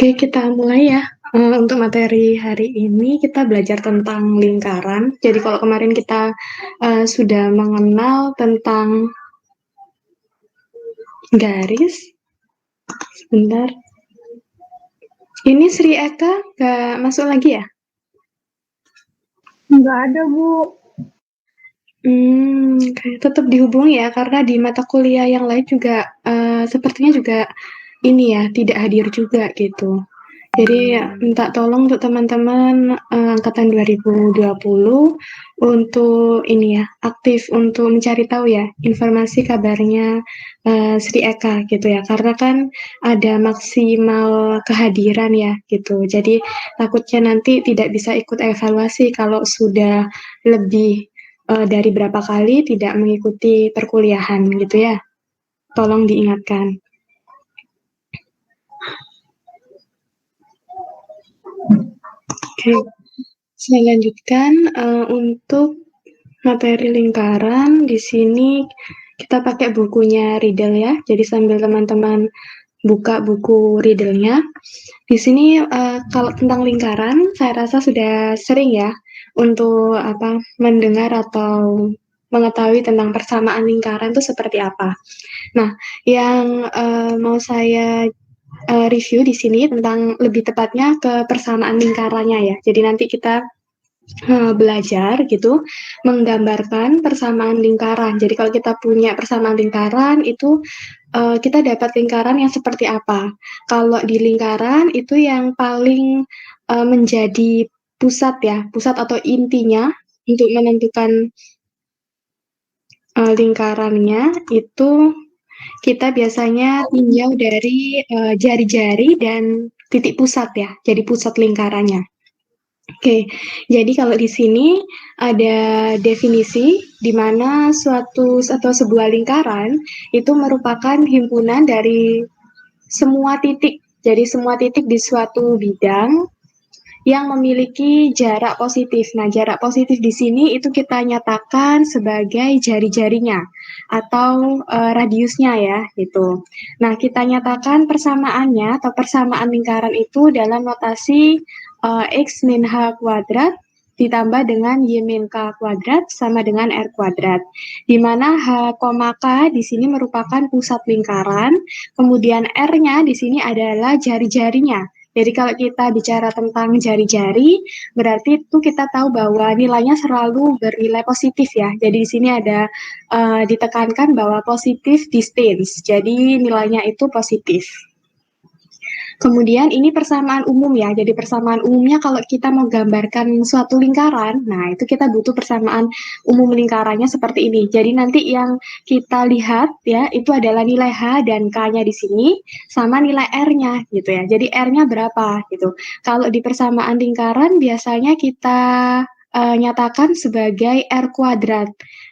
Oke, kita mulai ya. Untuk materi hari ini kita belajar tentang lingkaran. Jadi kalau kemarin kita sudah mengenal tentang garis, sebentar. Ini Sri Eka nggak masuk lagi ya? Nggak ada, Bu. Tetap dihubungi ya, karena di mata kuliah yang lain juga sepertinya juga ini ya, tidak hadir juga gitu. Jadi minta tolong untuk teman-teman angkatan 2020 untuk ini ya, aktif untuk mencari tahu ya informasi kabarnya Sri Eka gitu ya. Karena kan ada maksimal kehadiran ya gitu. Jadi takutnya nanti tidak bisa ikut evaluasi kalau sudah lebih dari berapa kali tidak mengikuti perkuliahan gitu ya. Tolong diingatkan. Oke, saya lanjutkan untuk materi lingkaran. Di sini kita pakai bukunya Riddle ya. Jadi sambil teman-teman buka buku Riddle-nya. Di sini kalau tentang lingkaran, saya rasa sudah sering ya untuk mendengar atau mengetahui tentang persamaan lingkaran itu seperti apa. Nah, yang mau saya review di sini tentang lebih tepatnya ke persamaan lingkarannya ya. Jadi nanti kita belajar gitu menggambarkan persamaan lingkaran. Jadi kalau kita punya persamaan lingkaran itu kita dapat lingkaran yang seperti apa. Kalau di lingkaran itu yang paling menjadi pusat ya, pusat atau intinya untuk menentukan lingkarannya itu kita biasanya tinjau dari jari-jari dan titik pusat ya, jadi pusat lingkarannya. Oke, jadi kalau di sini ada definisi di mana suatu atau sebuah lingkaran itu merupakan himpunan dari semua titik. Jadi semua titik di suatu bidang yang memiliki jarak positif. Nah, jarak positif di sini itu kita nyatakan sebagai jari-jarinya atau radiusnya ya, gitu. Nah, kita nyatakan persamaannya atau persamaan lingkaran itu dalam notasi X min H kuadrat ditambah dengan Y min K kuadrat sama dengan R kuadrat. Di mana H, K di sini merupakan pusat lingkaran, kemudian R-nya di sini adalah jari-jarinya. Jadi kalau kita bicara tentang jari-jari, berarti itu kita tahu bahwa nilainya selalu bernilai positif ya. Jadi di sini ada ditekankan bahwa positif distance. Jadi nilainya itu positif. Kemudian ini persamaan umum ya. Jadi persamaan umumnya kalau kita mau gambarkan suatu lingkaran, nah itu kita butuh persamaan umum lingkarannya seperti ini. Jadi nanti yang kita lihat ya itu adalah nilai H dan K-nya di sini sama nilai R-nya gitu ya. Jadi R-nya berapa gitu. Kalau di persamaan lingkaran biasanya kita nyatakan sebagai R kuadrat.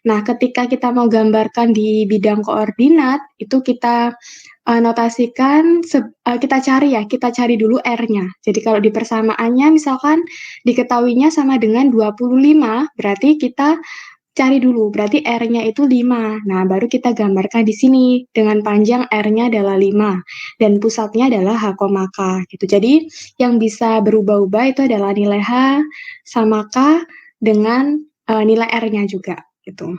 Nah, ketika kita mau gambarkan di bidang koordinat, itu kita notasikan kita cari dulu R-nya. Jadi kalau di persamaannya misalkan diketahuinya sama dengan 25, berarti kita cari dulu, berarti R-nya itu 5. Nah, baru kita gambarkan di sini dengan panjang R-nya adalah 5 dan pusatnya adalah H, K gitu. Jadi yang bisa berubah-ubah itu adalah nilai H sama K dengan nilai R-nya juga gitu.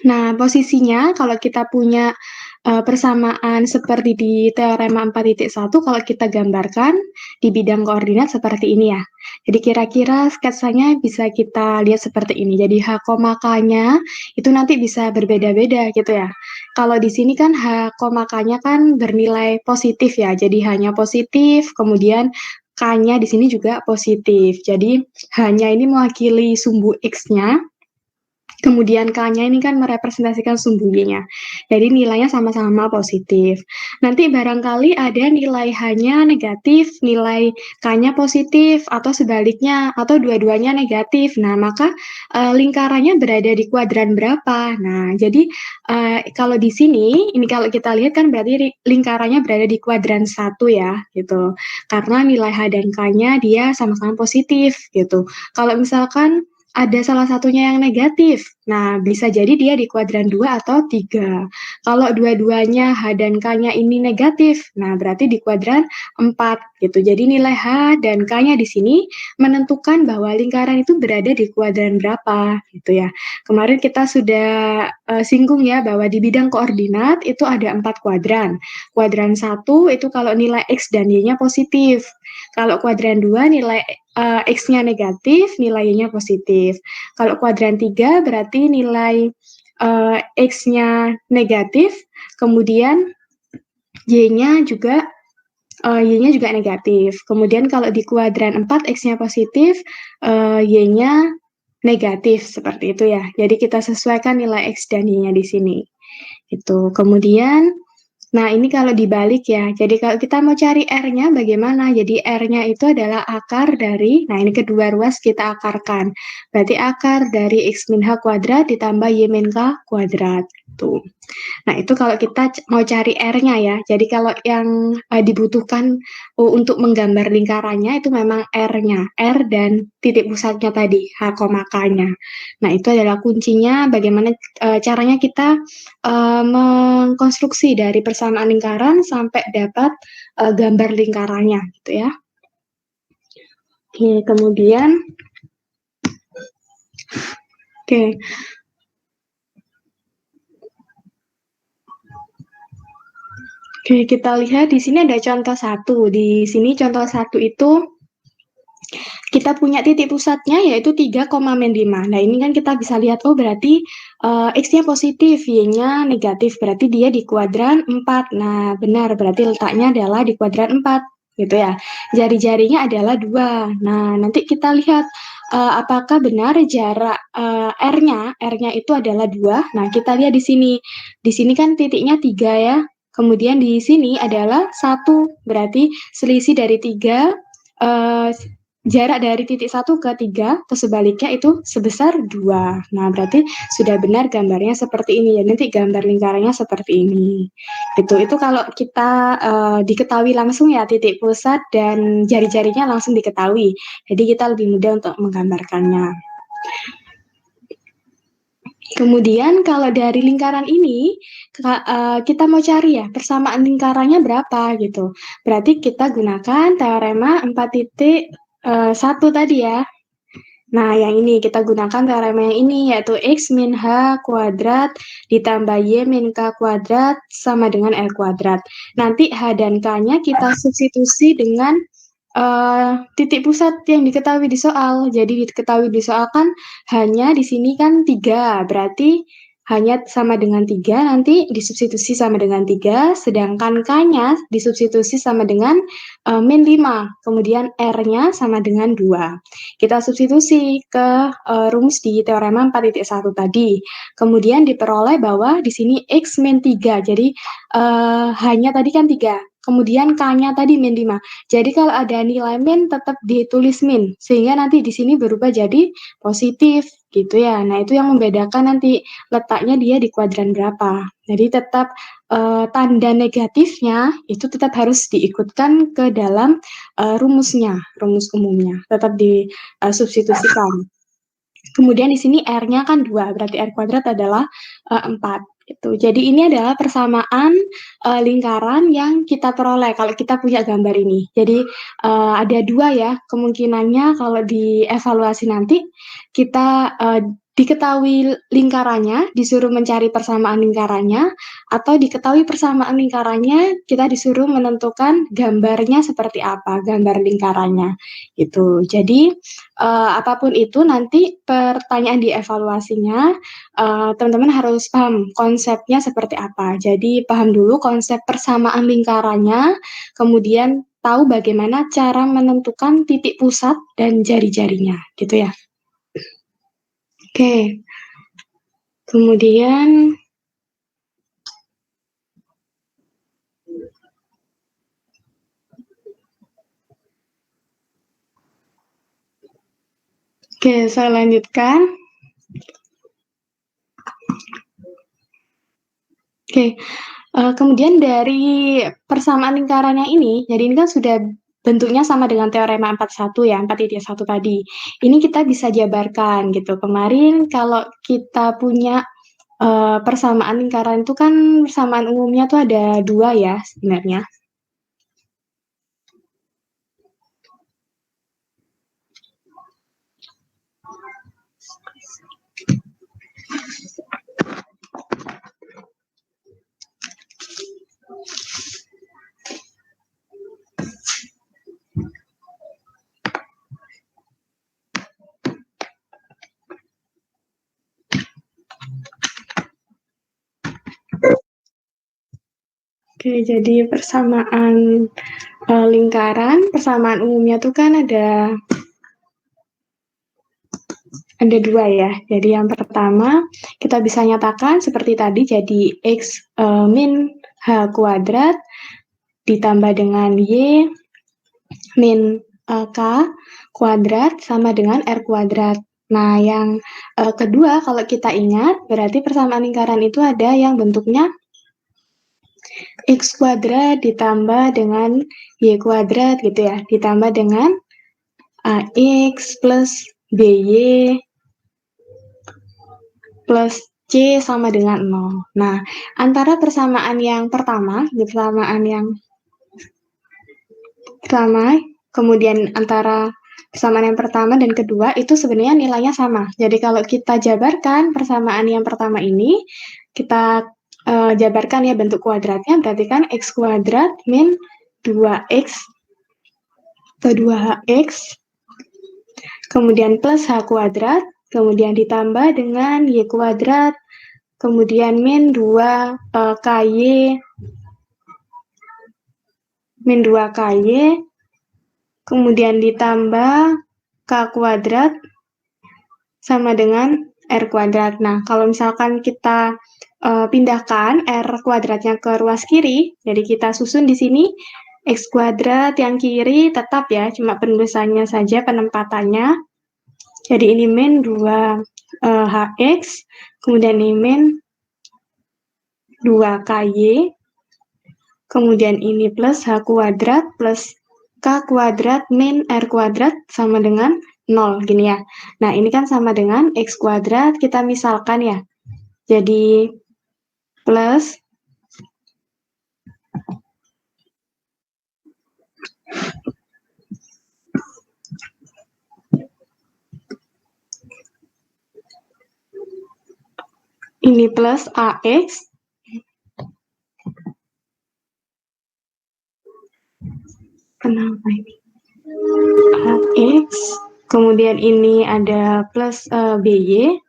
Nah, posisinya kalau kita punya persamaan seperti di teorema 4.1 kalau kita gambarkan di bidang koordinat seperti ini ya. Jadi kira-kira sketsanya bisa kita lihat seperti ini. Jadi H, K-nya itu nanti bisa berbeda-beda gitu ya. Kalau di sini kan H, K-nya kan bernilai positif ya. Jadi hanya positif, kemudian K-nya di sini juga positif. Jadi hanya ini mewakili sumbu X-nya, kemudian K-nya ini kan merepresentasikan sumbu Y-nya. Jadi nilainya sama-sama positif. Nanti barangkali ada nilai H-nya negatif, nilai K-nya positif, atau sebaliknya, atau dua-duanya negatif. Nah, maka lingkarannya berada di kuadran berapa? Nah, jadi kalau di sini, ini kalau kita lihat kan berarti lingkarannya berada di kuadran 1 ya, gitu. Karena nilai H dan K-nya dia sama-sama positif, gitu. Kalau misalkan ada salah satunya yang negatif. Nah, bisa jadi dia di kuadran 2 atau 3. Kalau dua-duanya H dan K-nya ini negatif, nah berarti di kuadran 4 gitu. Jadi nilai H dan K-nya di sini menentukan bahwa lingkaran itu berada di kuadran berapa gitu ya. Kemarin kita sudah singgung ya bahwa di bidang koordinat itu ada 4 kuadran. Kuadran 1 itu kalau nilai X dan Y-nya positif. Kalau kuadran 2 nilai X-nya negatif, nilai Y-nya positif. Kalau kuadran 3 berarti nilai X-nya negatif, kemudian Y-nya juga negatif. Kemudian kalau di kuadran 4 X-nya positif, Y-nya negatif seperti itu ya. Jadi kita sesuaikan nilai X dan Y-nya di sini. Itu. Kemudian nah, ini kalau dibalik ya. Jadi kalau kita mau cari R-nya bagaimana? Jadi R-nya itu adalah akar dari, nah ini kedua ruas kita akarkan. Berarti akar dari X min H kuadrat ditambah Y min K kuadrat. Tuh. Nah, itu kalau kita mau cari R-nya ya. Jadi kalau yang dibutuhkan untuk menggambar lingkarannya itu memang R-nya. R dan titik pusatnya tadi, H, K-nya. Nah, itu adalah kuncinya bagaimana caranya kita mengkonstruksi dari persamaan lingkaran sampai dapat gambar lingkarannya gitu ya. Oke, kemudian Oke, kita lihat di sini ada contoh satu. Di sini contoh satu itu kita punya titik pusatnya yaitu 3,5. Nah, ini kan kita bisa lihat, oh berarti X-nya positif, Y-nya negatif, berarti dia di kuadran 4. Nah, benar, berarti letaknya adalah di kuadran 4, gitu ya. Jari-jarinya adalah 2. Nah, nanti kita lihat apakah benar jarak R-nya itu adalah 2. Nah, kita lihat di sini. Di sini kan titiknya 3 ya. Kemudian di sini adalah 1, berarti selisih dari 3, jarak dari titik 1 ke 3 atau sebaliknya itu sebesar 2. Nah, berarti sudah benar gambarnya seperti ini ya. Nanti gambar lingkarannya seperti ini. Itu kalau kita diketahui langsung ya titik pusat dan jari-jarinya langsung diketahui. Jadi kita lebih mudah untuk menggambarkannya. Kemudian kalau dari lingkaran ini kita mau cari ya persamaan lingkarannya berapa gitu. Berarti kita gunakan teorema 4.1 tadi ya. Nah, yang ini kita gunakan teorema yang ini yaitu X min H kuadrat ditambah Y min K kuadrat sama dengan R kuadrat. Nanti H dan K-nya kita substitusi dengan titik pusat yang diketahui di soal. Jadi diketahui di soal kan hanya di sini kan 3, berarti hanya sama dengan 3, nanti disubstitusi sama dengan 3, sedangkan K-nya disubstitusi sama dengan min 5, kemudian R-nya sama dengan 2. Kita substitusi ke rumus di teorema 4.1 tadi. Kemudian diperoleh bahwa di sini X min 3, jadi hanya tadi kan 3. Kemudian K-nya tadi min 5. Jadi kalau ada nilai min tetap ditulis min, sehingga nanti di sini berubah jadi positif gitu ya. Nah, itu yang membedakan nanti letaknya dia di kuadran berapa. Jadi tetap tanda negatifnya itu tetap harus diikutkan ke dalam rumusnya, rumus umumnya. Tetap disubstitusikan. Kemudian di sini R-nya kan 2, berarti R kuadrat adalah 4. Gitu. Jadi ini adalah persamaan lingkaran yang kita peroleh kalau kita punya gambar ini. Jadi ada 2 ya kemungkinannya kalau dievaluasi nanti kita diketahui lingkarannya, disuruh mencari persamaan lingkarannya, atau diketahui persamaan lingkarannya, kita disuruh menentukan gambarnya seperti apa, gambar lingkarannya. Gitu. Jadi apapun itu nanti pertanyaan di evaluasinya teman-teman harus paham konsepnya seperti apa. Jadi paham dulu konsep persamaan lingkarannya, kemudian tahu bagaimana cara menentukan titik pusat dan jari-jarinya, gitu ya. Oke. Kemudian saya lanjutkan. Kemudian dari persamaan lingkarannya ini, jadi ini kan sudah bentuknya sama dengan teorema 41 ya, 4.1 tadi. Ini kita bisa jabarkan gitu. Kemarin kalau kita punya persamaan lingkaran itu kan persamaan umumnya tuh ada 2 ya sebenarnya. Oke, jadi persamaan lingkaran, persamaan umumnya tuh kan ada 2 ya. Jadi yang pertama kita bisa nyatakan seperti tadi, jadi X min H kuadrat ditambah dengan Y min K kuadrat sama dengan R kuadrat. Nah, yang kedua kalau kita ingat, berarti persamaan lingkaran itu ada yang bentuknya X kuadrat ditambah dengan Y kuadrat gitu ya, ditambah dengan AX plus BY plus C sama dengan 0. Nah, antara persamaan yang pertama, kemudian antara persamaan yang pertama dan kedua itu sebenarnya nilainya sama. Jadi kalau kita jabarkan persamaan yang pertama ini, kita jabarkan ya bentuk kuadratnya, berarti kan X kuadrat min 2X atau 2HX, kemudian plus H kuadrat, kemudian ditambah dengan Y kuadrat, kemudian min 2 KY, min 2 KY, kemudian ditambah K kuadrat sama dengan R kuadrat. Nah, kalau misalkan kita pindahkan R kuadratnya ke ruas kiri, jadi kita susun di sini X kuadrat yang kiri tetap ya, cuma penulisannya saja penempatannya. Jadi ini min 2 HX, kemudian ini min 2 KY, kemudian ini plus H kuadrat plus K kuadrat min R kuadrat sama dengan 0, gini ya. Nah, ini kan sama dengan X kuadrat, kita misalkan ya. Jadi, plus ini plus AX kenapa ini? AX, kemudian ini ada plus BY.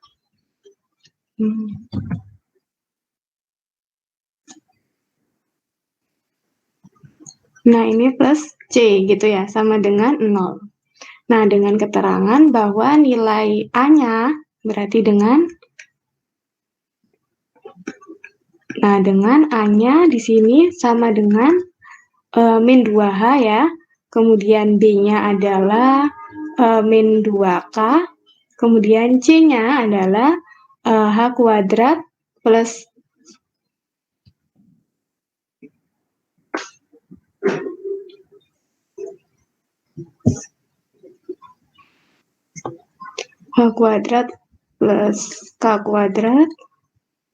Nah, ini plus C gitu ya, sama dengan 0. Nah, dengan keterangan bahwa nilai A-nya berarti dengan A-nya di sini sama dengan min 2H ya. Kemudian B-nya adalah min 2K. Kemudian C-nya adalah H kuadrat plus H kuadrat plus K kuadrat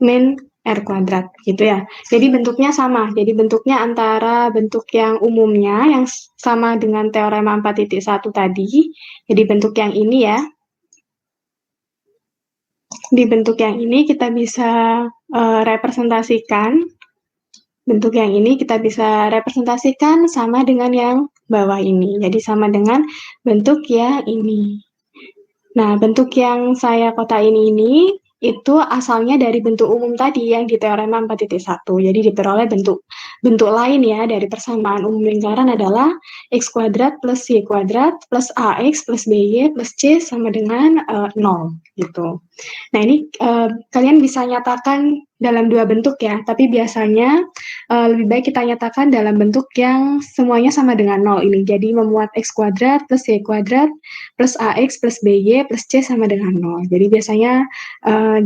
min R kuadrat gitu ya. Jadi bentuknya sama. Jadi bentuknya antara bentuk yang umumnya yang sama dengan teorema 4.1 tadi. Jadi bentuk yang ini ya. Di bentuk yang ini kita bisa representasikan. Bentuk yang ini kita bisa representasikan sama dengan yang bawah ini. Jadi sama dengan bentuk yang ini. Nah, bentuk yang saya kotain ini itu asalnya dari bentuk umum tadi yang di teorema 4.1. Jadi diperoleh bentuk lain ya dari persamaan umum lingkaran adalah X kuadrat plus Y kuadrat plus AX plus BY plus C sama dengan 0 gitu. Nah, ini kalian bisa nyatakan dalam 2 bentuk ya, tapi biasanya lebih baik kita nyatakan dalam bentuk yang semuanya sama dengan 0 ini. Jadi memuat X kuadrat plus Y kuadrat plus AX plus BY plus C sama dengan 0. Jadi biasanya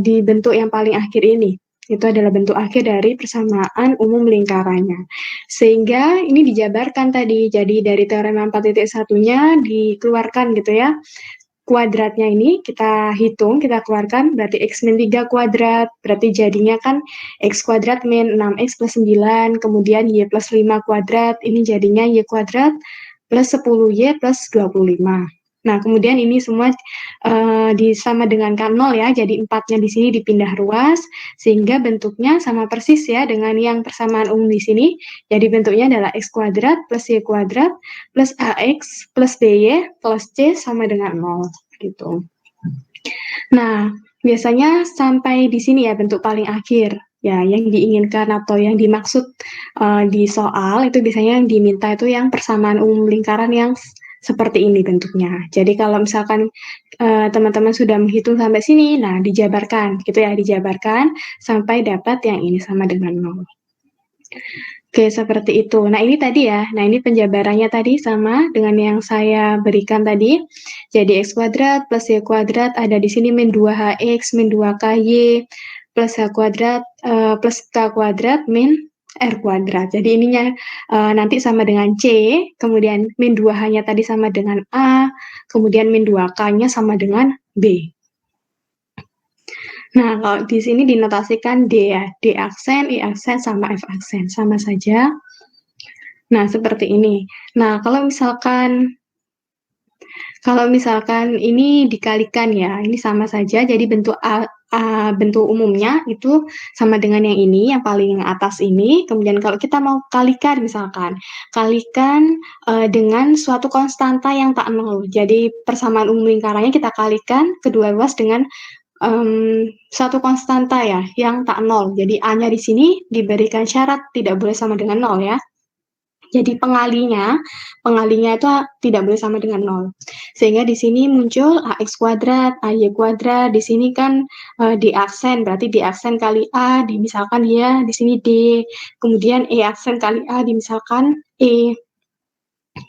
di bentuk yang paling akhir ini. Itu adalah bentuk akhir dari persamaan umum lingkarannya. Sehingga ini dijabarkan tadi. Jadi dari teorema 4.1-nya dikeluarkan gitu ya. Kuadratnya ini kita hitung, kita keluarkan, berarti X min 3 kuadrat, berarti jadinya kan X kuadrat min 6X plus 9, kemudian Y plus 5 kuadrat, ini jadinya Y kuadrat plus 10Y plus 25. Nah, kemudian ini semua disamadengankan 0 ya, jadi 4-nya di sini dipindah ruas, sehingga bentuknya sama persis ya dengan yang persamaan umum di sini. Jadi bentuknya adalah X kuadrat plus Y kuadrat plus AX plus BY plus C sama dengan 0, gitu. Nah, biasanya sampai di sini ya bentuk paling akhir. Ya, yang diinginkan atau yang dimaksud di soal itu biasanya yang diminta itu yang persamaan umum lingkaran yang seperti ini bentuknya. Jadi kalau misalkan teman-teman sudah menghitung sampai sini, nah dijabarkan gitu ya, dijabarkan sampai dapat yang ini sama dengan 0. Oke, seperti itu. Nah, ini tadi ya. Nah, ini penjabarannya tadi sama dengan yang saya berikan tadi. Jadi X kuadrat plus Y kuadrat ada di sini min 2HX min 2KY plus H kuadrat plus K kuadrat min R kuadrat. Jadi ininya nanti sama dengan C, kemudian min 2H-nya tadi sama dengan A, kemudian min 2K-nya sama dengan B. Nah, kalau di sini dinotasikan D ya, D aksen, I aksen, sama F aksen, sama saja. Nah, seperti ini. Nah, kalau misalkan ini dikalikan ya, ini sama saja, jadi bentuk bentuk umumnya itu sama dengan yang ini, yang paling atas ini. Kemudian kalau kita mau kalikan misalkan, kalikan dengan suatu konstanta yang tak nol. Jadi persamaan umum lingkarannya kita kalikan kedua ruas dengan suatu konstanta ya, yang tak nol. Jadi A-nya di sini diberikan syarat tidak boleh sama dengan nol ya. Jadi pengalinya itu tidak boleh sama dengan 0. Sehingga di sini muncul AX kuadrat, AY kuadrat, di sini kan D aksen, berarti D aksen kali A, misalkan ya di sini D, kemudian E aksen kali A, misalkan E,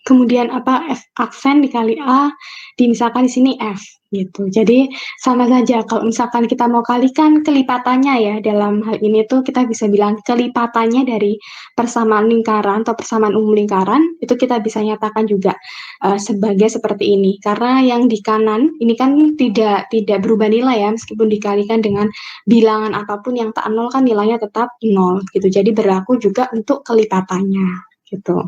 kemudian F aksen dikali A, misalkan di sini F, gitu. Jadi sama saja, kalau misalkan kita mau kalikan kelipatannya ya, dalam hal ini tuh kita bisa bilang kelipatannya dari persamaan lingkaran atau persamaan umum lingkaran, itu kita bisa nyatakan juga sebagai seperti ini. Karena yang di kanan, ini kan tidak berubah nilai ya, meskipun dikalikan dengan bilangan apapun yang tak nol kan nilainya tetap 0, gitu. Jadi berlaku juga untuk kelipatannya, gitu.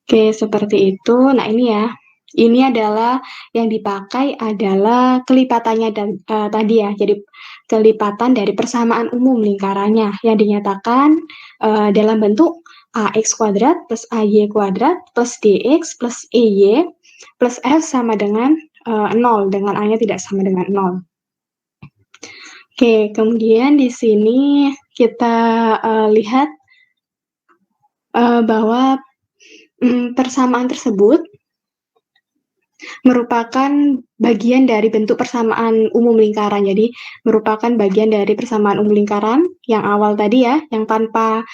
Oke, seperti itu. Nah, ini ya. Ini adalah yang dipakai adalah kelipatannya dan tadi ya. Jadi kelipatan dari persamaan umum lingkarannya yang dinyatakan dalam bentuk AX kuadrat plus AY kuadrat plus DX plus EY plus F sama dengan 0, dengan A-nya tidak sama dengan 0. Oke, kemudian di sini kita lihat bahwa persamaan tersebut merupakan bagian dari bentuk persamaan umum lingkaran. Jadi merupakan bagian dari persamaan umum lingkaran yang awal tadi ya, yang tanpa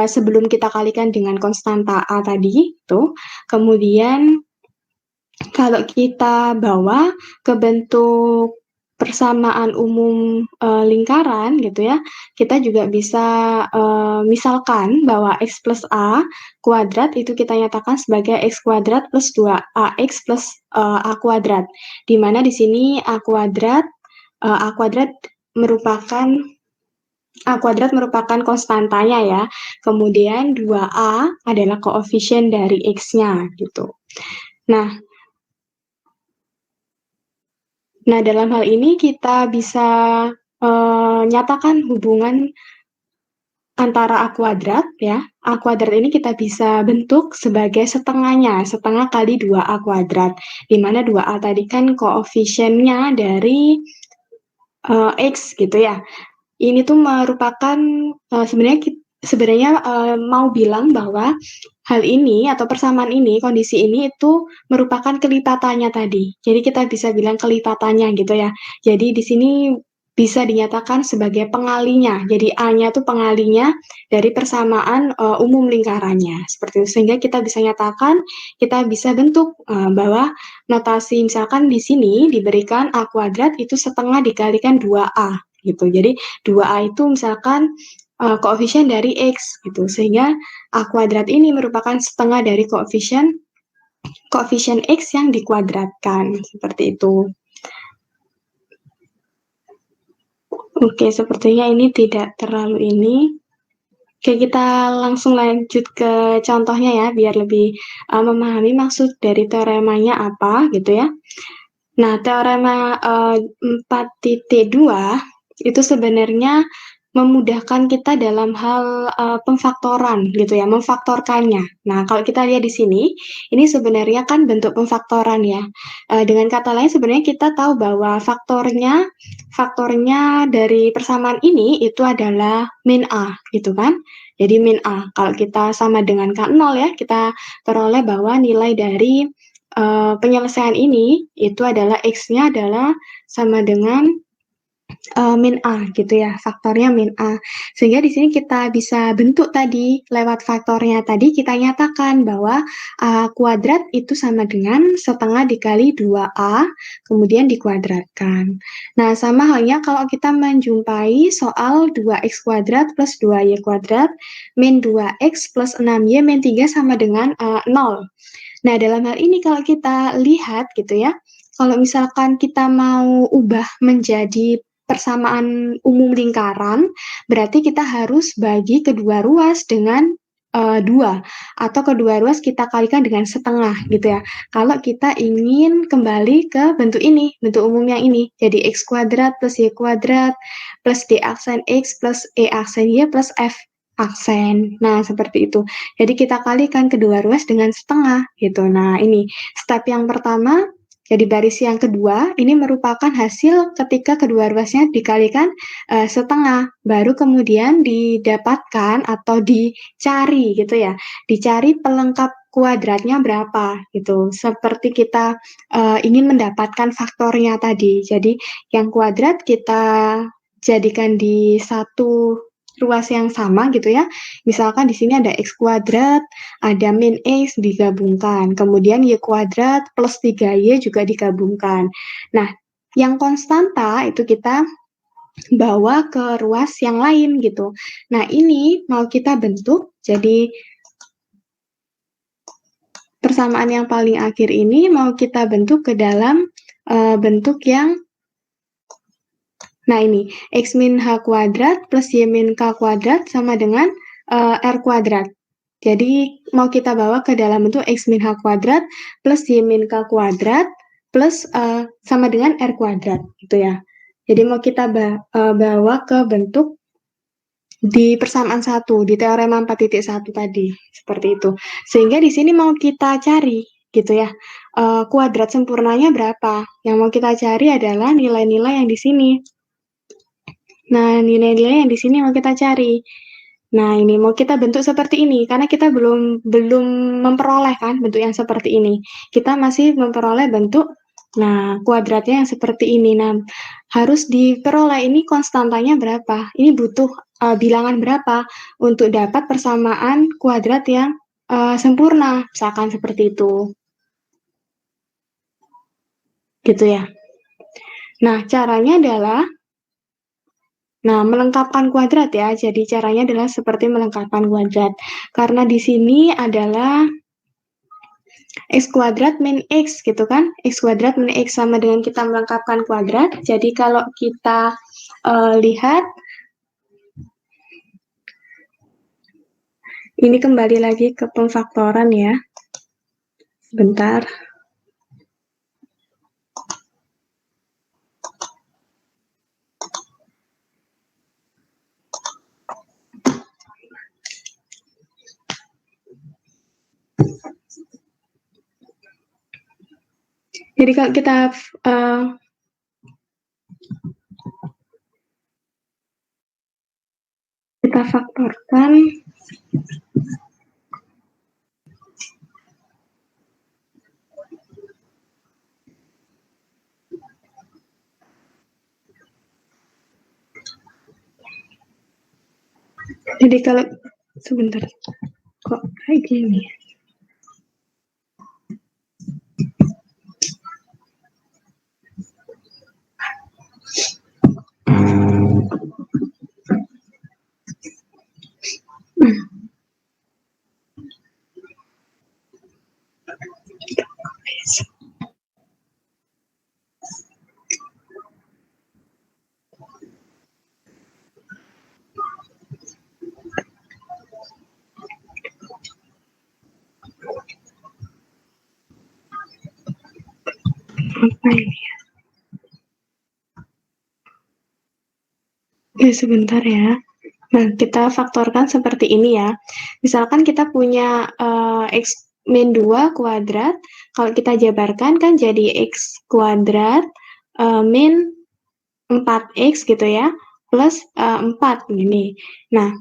sebelum kita kalikan dengan konstanta A tadi itu. Kemudian kalau kita bawa ke bentuk persamaan umum lingkaran gitu ya, kita juga bisa misalkan bahwa X plus A kuadrat itu kita nyatakan sebagai X kuadrat plus 2AX plus A kuadrat, di mana di sini A kuadrat merupakan konstantanya ya, kemudian 2A adalah koefisien dari X-nya gitu. Nah, dalam hal ini kita bisa nyatakan hubungan antara A kuadrat ya. A kuadrat ini kita bisa bentuk sebagai setengahnya, setengah kali 2A kuadrat. Di mana 2A tadi kan koefisiennya dari X gitu ya. Ini tuh merupakan sebenarnya mau bilang bahwa hal ini atau persamaan ini, kondisi ini itu merupakan kelipatannya tadi. Jadi kita bisa bilang kelipatannya gitu ya. Jadi di sini bisa dinyatakan sebagai pengalinya. Jadi A-nya itu pengalinya dari persamaan umum lingkarannya. Seperti itu. Sehingga kita bisa nyatakan, kita bisa bentuk bahwa notasi misalkan di sini diberikan A kuadrat itu setengah dikalikan 2A. gitu. Jadi 2A itu misalkan koefisien dari X gitu. Sehingga A kuadrat ini merupakan setengah dari koefisien X yang dikuadratkan. Seperti itu. Oke, sepertinya ini tidak terlalu ini. Oke, kita langsung lanjut ke contohnya ya, biar lebih memahami maksud dari teoremanya apa gitu ya. Nah, teorema 4.2 itu sebenarnya memudahkan kita dalam hal pemfaktoran gitu ya, memfaktorkannya. Nah, kalau kita lihat di sini, ini sebenarnya kan bentuk pemfaktoran ya. Dengan kata lain sebenarnya kita tahu bahwa faktornya dari persamaan ini itu adalah min A gitu kan. Jadi min A. Kalau kita sama dengan K0 ya, kita peroleh bahwa nilai dari penyelesaian ini itu adalah X-nya adalah sama dengan min A gitu ya, faktornya min A. Sehingga di sini kita bisa bentuk tadi, lewat faktornya tadi kita nyatakan bahwa A kuadrat itu sama dengan setengah dikali 2A, kemudian dikuadratkan. Nah, sama halnya kalau kita menjumpai soal 2X kuadrat plus 2Y kuadrat, min 2X plus 6Y min 3 sama dengan 0. Nah, dalam hal ini kalau kita lihat gitu ya, kalau misalkan kita mau ubah menjadi persamaan umum lingkaran, berarti kita harus bagi kedua ruas dengan 2, atau kedua ruas kita kalikan dengan setengah gitu ya. Kalau kita ingin kembali ke bentuk ini, bentuk umum yang ini, jadi X kuadrat plus Y kuadrat plus D aksen X plus E aksen Y plus F aksen. Nah, seperti itu. Jadi kita kalikan kedua ruas dengan setengah gitu. Nah, ini step yang pertama. Jadi baris yang kedua ini merupakan hasil ketika kedua ruasnya dikalikan setengah, baru kemudian didapatkan atau dicari gitu ya, dicari pelengkap kuadratnya berapa gitu. Seperti kita ingin mendapatkan faktornya tadi. Jadi yang kuadrat kita jadikan di satu ruas yang sama gitu ya. Misalkan di sini ada X kuadrat, ada min X digabungkan, kemudian Y kuadrat plus 3Y juga digabungkan. Nah, yang konstanta itu kita bawa ke ruas yang lain gitu. Nah, ini mau kita bentuk, jadi persamaan yang paling akhir ini mau kita bentuk ke dalam bentuk yang nah ini, X min H kuadrat plus Y min K kuadrat sama dengan R kuadrat. Jadi mau kita bawa ke dalam bentuk X min H kuadrat plus Y min K kuadrat plus sama dengan R kuadrat gitu ya. Jadi mau kita bawa ke bentuk di persamaan satu, di teorema 4.1 tadi, seperti itu. Sehingga di sini mau kita cari gitu ya, kuadrat sempurnanya berapa. Yang mau kita cari adalah nilai-nilai yang di sini. Nah, nilai-nilai yang di sini mau kita cari. Nah, ini mau kita bentuk seperti ini karena kita belum memperoleh kan bentuk yang seperti ini. Kita masih memperoleh bentuk kuadratnya yang seperti ini. Nah, harus diperoleh ini konstantanya berapa? Ini butuh bilangan berapa untuk dapat persamaan kuadrat yang sempurna, misalkan seperti itu. Gitu ya. Nah, caranya adalah melengkapkan kuadrat ya. Jadi caranya adalah seperti melengkapkan kuadrat. Karena di sini adalah X kuadrat min X gitu kan. X kuadrat min X sama dengan kita melengkapkan kuadrat. Jadi kalau kita lihat, ini kembali lagi ke pemfaktoran ya. Bentar. Jadi kalau kita faktorkan, jadi kalau sebentar kok kayak gini. Apa ini? Oke, sebentar ya. Nah, kita faktorkan seperti ini ya. Misalkan kita punya X min 2 kuadrat, kalau kita jabarkan kan jadi X kuadrat min 4X gitu ya, plus 4 gini. Nah,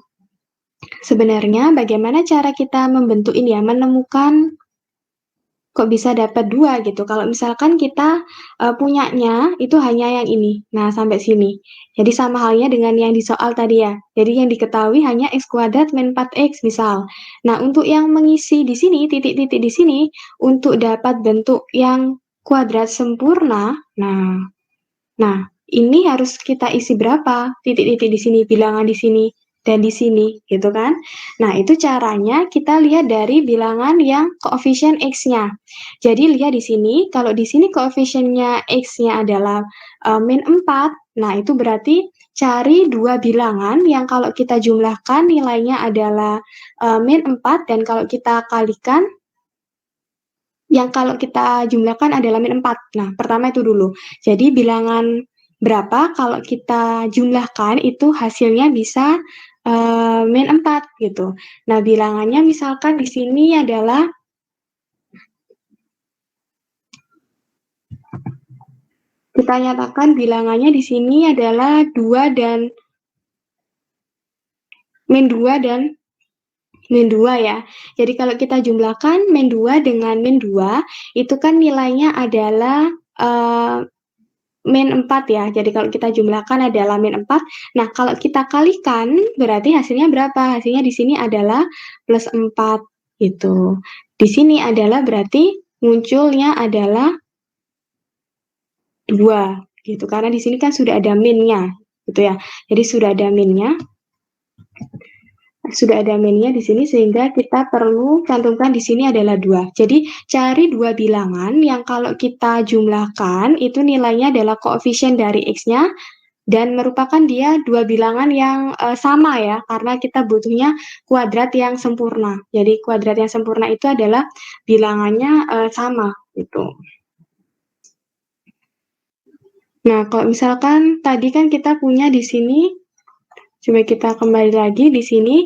sebenarnya bagaimana cara kita membentuk ini ya, menemukan kok bisa dapat 2 gitu. Kalau misalkan kita punyanya itu hanya yang ini. Nah, sampai sini. Jadi sama halnya dengan yang di soal tadi ya. Jadi yang diketahui hanya x kuadrat min 4x misal. Nah, untuk yang mengisi di sini, titik-titik di sini, untuk dapat bentuk yang kuadrat sempurna, nah, ini harus kita isi berapa? Titik-titik di sini, bilangan di sini, dan di sini, gitu kan? Nah, itu caranya kita lihat dari bilangan yang koefisien X-nya. Jadi, lihat di sini, kalau di sini koefisiennya X-nya adalah min 4, nah itu berarti cari dua bilangan yang kalau kita jumlahkan nilainya adalah min 4, dan kalau kita kalikan, yang kalau kita jumlahkan adalah min 4. Nah, pertama itu dulu. Jadi bilangan berapa kalau kita jumlahkan itu hasilnya bisa min 4 gitu. Nah, bilangannya misalkan di sini adalah kita nyatakan bilangannya di sini adalah 2 dan min 2 dan min 2 ya. Jadi kalau kita jumlahkan min 2 dengan min 2 itu kan nilainya adalah min 4 ya. Jadi kalau kita jumlahkan adalah min 4. Nah, kalau kita kalikan berarti hasilnya berapa? Hasilnya di sini adalah plus 4 gitu. Di sini adalah berarti munculnya adalah 2 gitu. Karena di sini kan sudah ada minnya gitu ya. Jadi sudah ada minnya. Sudah ada minnya di sini sehingga kita perlu cantumkan di sini adalah 2. Jadi cari dua bilangan yang kalau kita jumlahkan itu nilainya adalah koefisien dari X-nya dan merupakan dia dua bilangan yang sama ya, karena kita butuhnya kuadrat yang sempurna. Jadi kuadrat yang sempurna itu adalah bilangannya sama gitu. Nah, kalau misalkan tadi kan kita punya di sini, coba kita kembali lagi di sini,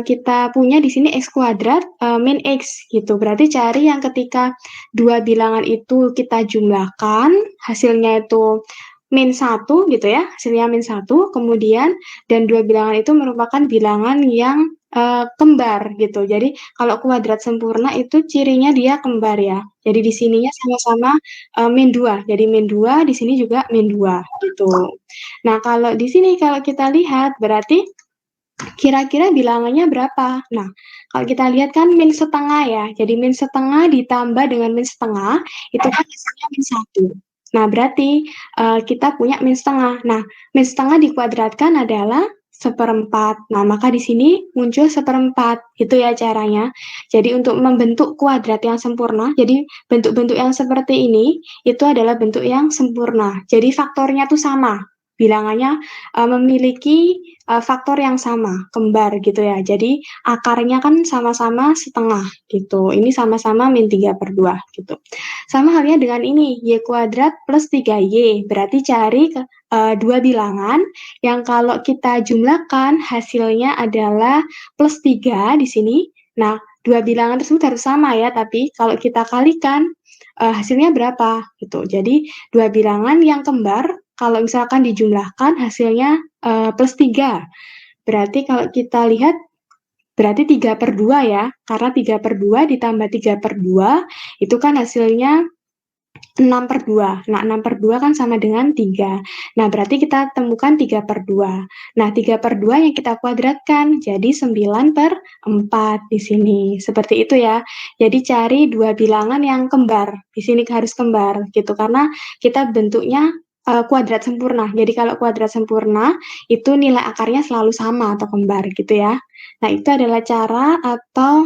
kita punya di sini x kuadrat min x gitu. Berarti cari yang ketika dua bilangan itu kita jumlahkan, hasilnya itu min 1 gitu ya, hasilnya min 1, kemudian dan dua bilangan itu merupakan bilangan yang kembar gitu. Jadi kalau kuadrat sempurna itu cirinya dia kembar ya. Jadi di sininya sama-sama min 2. Jadi min 2, di sini juga min 2 gitu. Nah, kalau di sini kalau kita lihat berarti kira-kira bilangannya berapa? Nah, kalau kita lihat kan min setengah ya. Jadi min setengah ditambah dengan min setengah itu kan hasilnya min 1. Nah, berarti kita punya min setengah. Nah, min setengah dikuadratkan adalah seperempat. Nah, maka di sini muncul seperempat. Itu ya caranya. Jadi untuk membentuk kuadrat yang sempurna, jadi bentuk-bentuk yang seperti ini, itu adalah bentuk yang sempurna. Jadi faktornya tuh sama. Bilangannya memiliki faktor yang sama, kembar gitu ya. Jadi akarnya kan sama-sama setengah gitu. Ini sama-sama min 3/2 gitu. Sama halnya dengan ini, y kuadrat plus 3y. Berarti cari dua bilangan yang kalau kita jumlahkan hasilnya adalah plus 3 di sini. Nah, dua bilangan tersebut harus sama ya, tapi kalau kita kalikan hasilnya berapa gitu. Jadi dua bilangan yang kembar kalau misalkan dijumlahkan hasilnya plus 3. Berarti kalau kita lihat berarti 3/2 ya, karena 3/2 ditambah 3/2 itu kan hasilnya 6/2. Nah, 6/2 kan sama dengan 3. Nah, berarti kita temukan 3/2. Nah, 3/2 yang kita kuadratkan, jadi 9/4 di sini. Seperti itu ya. Jadi cari dua bilangan yang kembar. Di sini harus kembar gitu, karena kita bentuknya kuadrat sempurna. Jadi kalau kuadrat sempurna, itu nilai akarnya selalu sama atau kembar gitu ya. Nah, itu adalah cara atau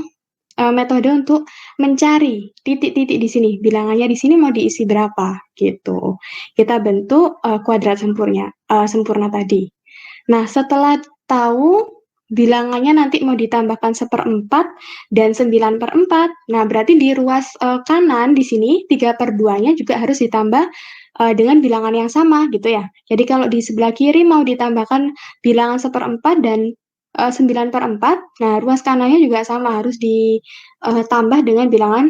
metode untuk mencari titik-titik di sini, bilangannya di sini mau diisi berapa, gitu. Kita bentuk kuadrat sempurna tadi. Nah, setelah tahu bilangannya nanti mau ditambahkan 1/4 dan 9/4. Nah, berarti di ruas kanan di sini 3/2-nya juga harus ditambah dengan bilangan yang sama gitu ya. Jadi kalau di sebelah kiri mau ditambahkan bilangan 1/4 dan 9/4, nah ruas kanannya juga sama harus ditambah dengan bilangan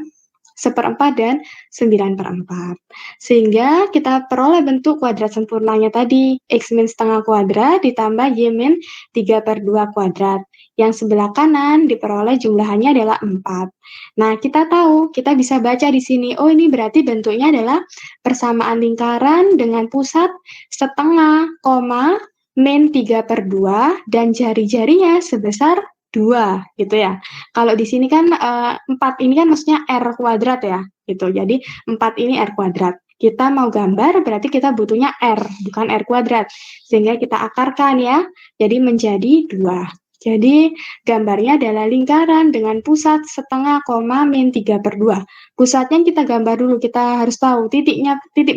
1/4 dan 9/4. Sehingga kita peroleh bentuk kuadrat sempurnanya tadi, X min setengah kuadrat ditambah Y min 3/2 kuadrat. Yang sebelah kanan diperoleh jumlahannya adalah 4. Nah, kita tahu, kita bisa baca di sini, oh ini berarti bentuknya adalah persamaan lingkaran dengan pusat setengah, koma, min 3/2 dan jari-jarinya sebesar 2 gitu ya. Kalau di sini kan 4 ini kan maksudnya R kuadrat ya gitu. Jadi 4 ini R kuadrat. Kita mau gambar berarti kita butuhnya R bukan R kuadrat. Sehingga kita akarkan ya. Jadi menjadi 2. Jadi gambarnya adalah lingkaran dengan pusat setengah, koma, min 3/2. Pusatnya kita gambar dulu, kita harus tahu titik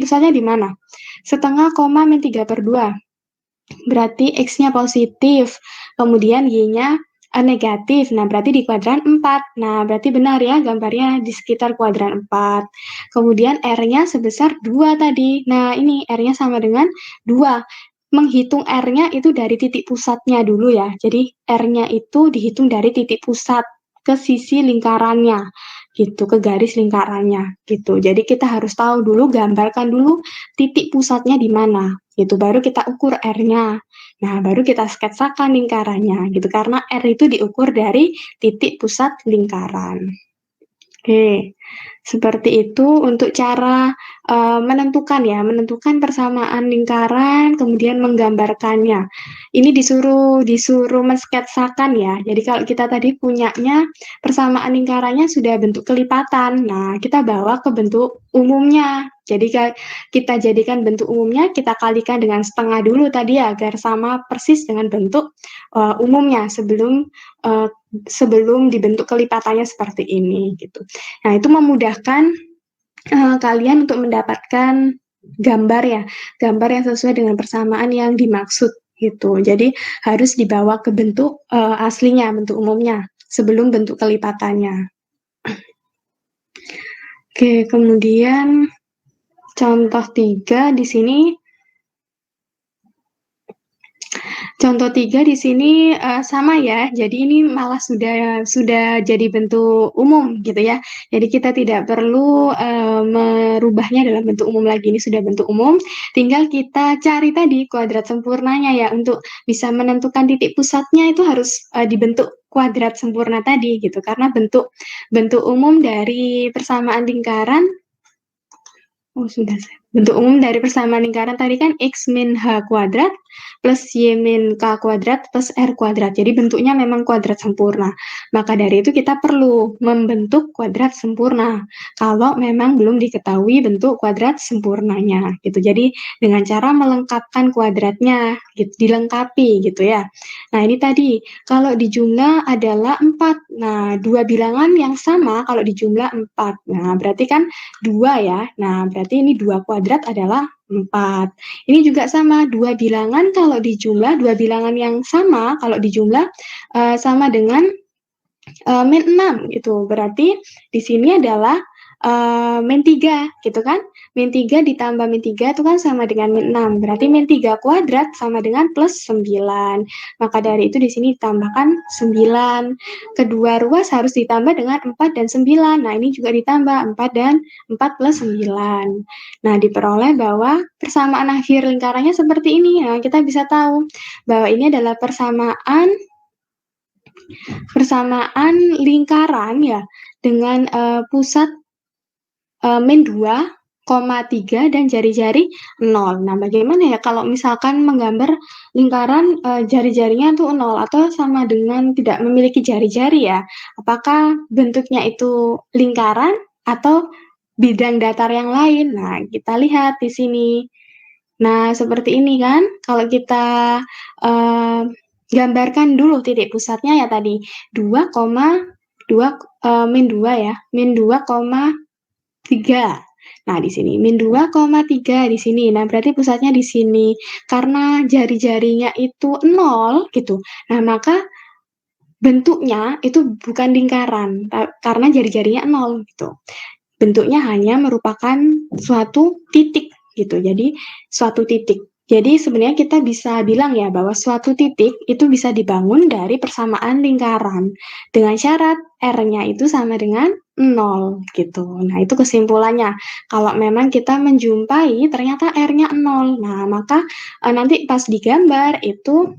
pusatnya di mana. Setengah, koma, min 3/2. Berarti X-nya positif, kemudian Y-nya negatif. Nah, berarti di kuadran 4. Nah, berarti benar ya gambarnya di sekitar kuadran 4. Kemudian R-nya sebesar 2 tadi. Nah, ini R-nya sama dengan 2. Menghitung R-nya itu dari titik pusatnya dulu ya. Jadi, R-nya itu dihitung dari titik pusat ke sisi lingkarannya gitu, ke garis lingkarannya gitu. Jadi kita harus tahu dulu, gambarkan dulu titik pusatnya di mana gitu, baru kita ukur R-nya. Nah, baru kita sketsakan lingkarannya gitu, karena R itu diukur dari titik pusat lingkaran. Oke, seperti itu untuk cara menentukan persamaan lingkaran, kemudian menggambarkannya. Ini disuruh mensketsakan ya. Jadi kalau kita tadi punyanya persamaan lingkarannya sudah bentuk kelipatan. Nah, kita bawa ke bentuk umumnya. Jadi kita jadikan bentuk umumnya, kita kalikan dengan setengah dulu tadi ya, agar sama persis dengan bentuk umumnya sebelum dibentuk kelipatannya seperti ini gitu. Nah, itu memudahkan kalian untuk mendapatkan gambar ya, gambar yang sesuai dengan persamaan yang dimaksud gitu. Jadi harus dibawa ke bentuk aslinya, bentuk umumnya sebelum bentuk kelipatannya. Oke, kemudian contoh 3 di sini. Contoh 3 di sini sama ya. Jadi ini malah sudah jadi bentuk umum gitu ya. Jadi kita tidak perlu merubahnya dalam bentuk umum lagi. Ini sudah bentuk umum. Tinggal kita cari tadi kuadrat sempurnanya ya. Untuk bisa menentukan titik pusatnya itu harus dibentuk kuadrat sempurna tadi gitu. Karena bentuk umum dari persamaan lingkaran bentuk umum dari persamaan lingkaran tadi kan X min H kuadrat plus Y min K kuadrat plus R kuadrat. Jadi bentuknya memang kuadrat sempurna. Maka dari itu kita perlu membentuk kuadrat sempurna kalau memang belum diketahui bentuk kuadrat sempurnanya gitu. Jadi dengan cara melengkapkan kuadratnya gitu, dilengkapi gitu ya. Nah, ini tadi kalau dijumlah adalah 4. Nah, dua bilangan yang sama kalau dijumlah 4. Nah, berarti kan 2 ya. Nah, berarti ini 2 kuadrat adalah 4. Ini juga sama, dua bilangan kalau dijumlah, dua bilangan yang sama kalau dijumlah sama dengan min 6 gitu. Berarti di sini adalah min 3 gitu kan. Min 3 ditambah min 3 itu kan sama dengan min 6. Berarti min 3 kuadrat sama dengan plus 9. Maka dari itu di sini ditambahkan 9. Kedua ruas harus ditambah dengan 4 dan 9. Nah, ini juga ditambah 4 dan 4 plus 9. Nah, diperoleh bahwa persamaan akhir lingkarannya seperti ini. Nah, kita bisa tahu bahwa ini adalah persamaan lingkaran ya dengan pusat min 2,3 dan jari-jari 0. Nah, bagaimana ya kalau misalkan menggambar lingkaran jari-jarinya tuh 0 atau sama dengan tidak memiliki jari-jari ya? Apakah bentuknya itu lingkaran atau bidang datar yang lain? Nah, kita lihat di sini. Nah, seperti ini kan, kalau kita gambarkan dulu titik pusatnya ya tadi, 2,2 min 2 ya, min 2,3. Nah, di sini min 2,3 di sini. Nah, berarti pusatnya di sini. Karena jari-jarinya itu 0 gitu. Nah, maka bentuknya itu bukan lingkaran, karena jari-jarinya 0 gitu. Bentuknya hanya merupakan suatu titik gitu. Jadi suatu titik. Jadi sebenarnya kita bisa bilang ya bahwa suatu titik itu bisa dibangun dari persamaan lingkaran dengan syarat R-nya itu sama dengan 0 gitu. Nah, itu kesimpulannya. Kalau memang kita menjumpai ternyata R-nya 0. Nah, maka nanti pas digambar itu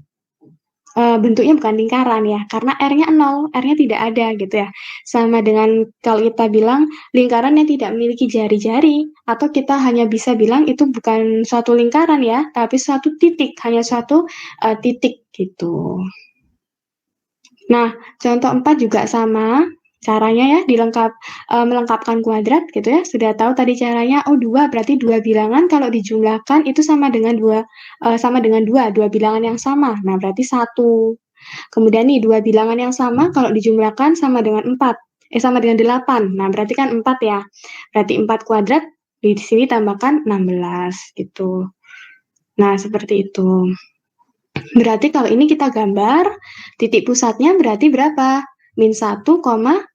bentuknya bukan lingkaran ya, karena R-nya 0, R-nya tidak ada gitu ya. Sama dengan kalau kita bilang lingkaran yang tidak memiliki jari-jari, atau kita hanya bisa bilang itu bukan suatu lingkaran ya, tapi suatu titik, hanya suatu titik gitu. Nah, contoh 4 juga sama. Caranya ya melengkapkan kuadrat gitu ya. Sudah tahu tadi caranya. Oh, 2 berarti 2 bilangan kalau dijumlahkan itu sama dengan 2 2 bilangan yang sama. Nah, berarti 1. Kemudian nih 2 bilangan yang sama kalau dijumlahkan sama dengan 4. Sama dengan 8. Nah, berarti kan 4 ya. Berarti 4 kuadrat di sini tambahkan 16 gitu. Nah, seperti itu. Berarti kalau ini kita gambar, titik pusatnya berarti berapa? Min 1,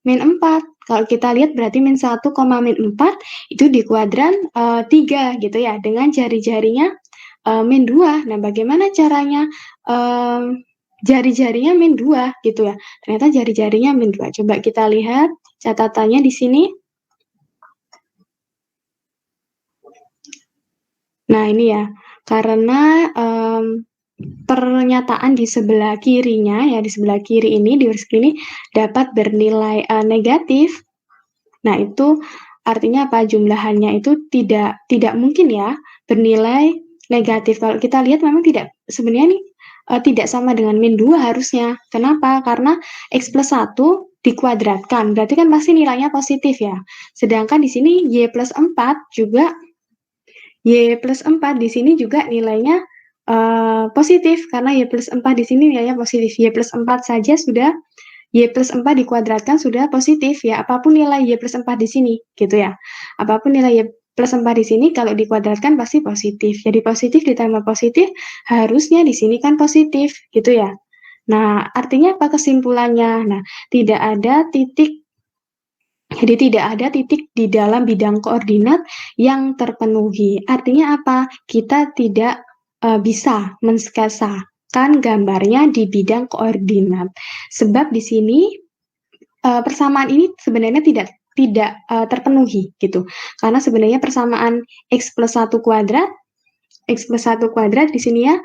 min 4. Kalau kita lihat berarti min 1, min 4 itu di kuadran 3 gitu ya, dengan jari-jarinya min 2. Nah, bagaimana caranya jari-jarinya min 2 gitu ya. Ternyata jari-jarinya min 2. Coba kita lihat catatannya di sini. Nah, ini ya. Karena pernyataan di sebelah kirinya ya, di sebelah kiri ini di garis ini dapat bernilai negatif. Nah, itu artinya apa? Jumlahannya itu tidak mungkin ya bernilai negatif. Kalau kita lihat memang sebenarnya nih tidak sama dengan min 2 harusnya. Kenapa? Karena X plus 1 dikuadratkan. Berarti kan pasti nilainya positif ya. Sedangkan di sini Y plus 4 juga Y plus 4 di sini juga nilainya positif, karena Y plus 4 di sini nilainya positif. Y plus 4 saja sudah, Y plus 4 dikuadratkan sudah positif ya, apapun nilai Y plus 4 di sini, gitu ya. Apapun nilai Y plus 4 di sini, kalau dikuadratkan pasti positif. Jadi positif ditambah positif, harusnya di sini kan positif, gitu ya. Nah, artinya apa kesimpulannya? Nah, jadi tidak ada titik di dalam bidang koordinat yang terpenuhi. Artinya apa? Kita tidak bisa menskesakan gambarnya di bidang koordinat. Sebab di sini persamaan ini sebenarnya tidak terpenuhi gitu. Karena sebenarnya persamaan X plus 1 kuadrat, X plus 1 kuadrat di sini ya,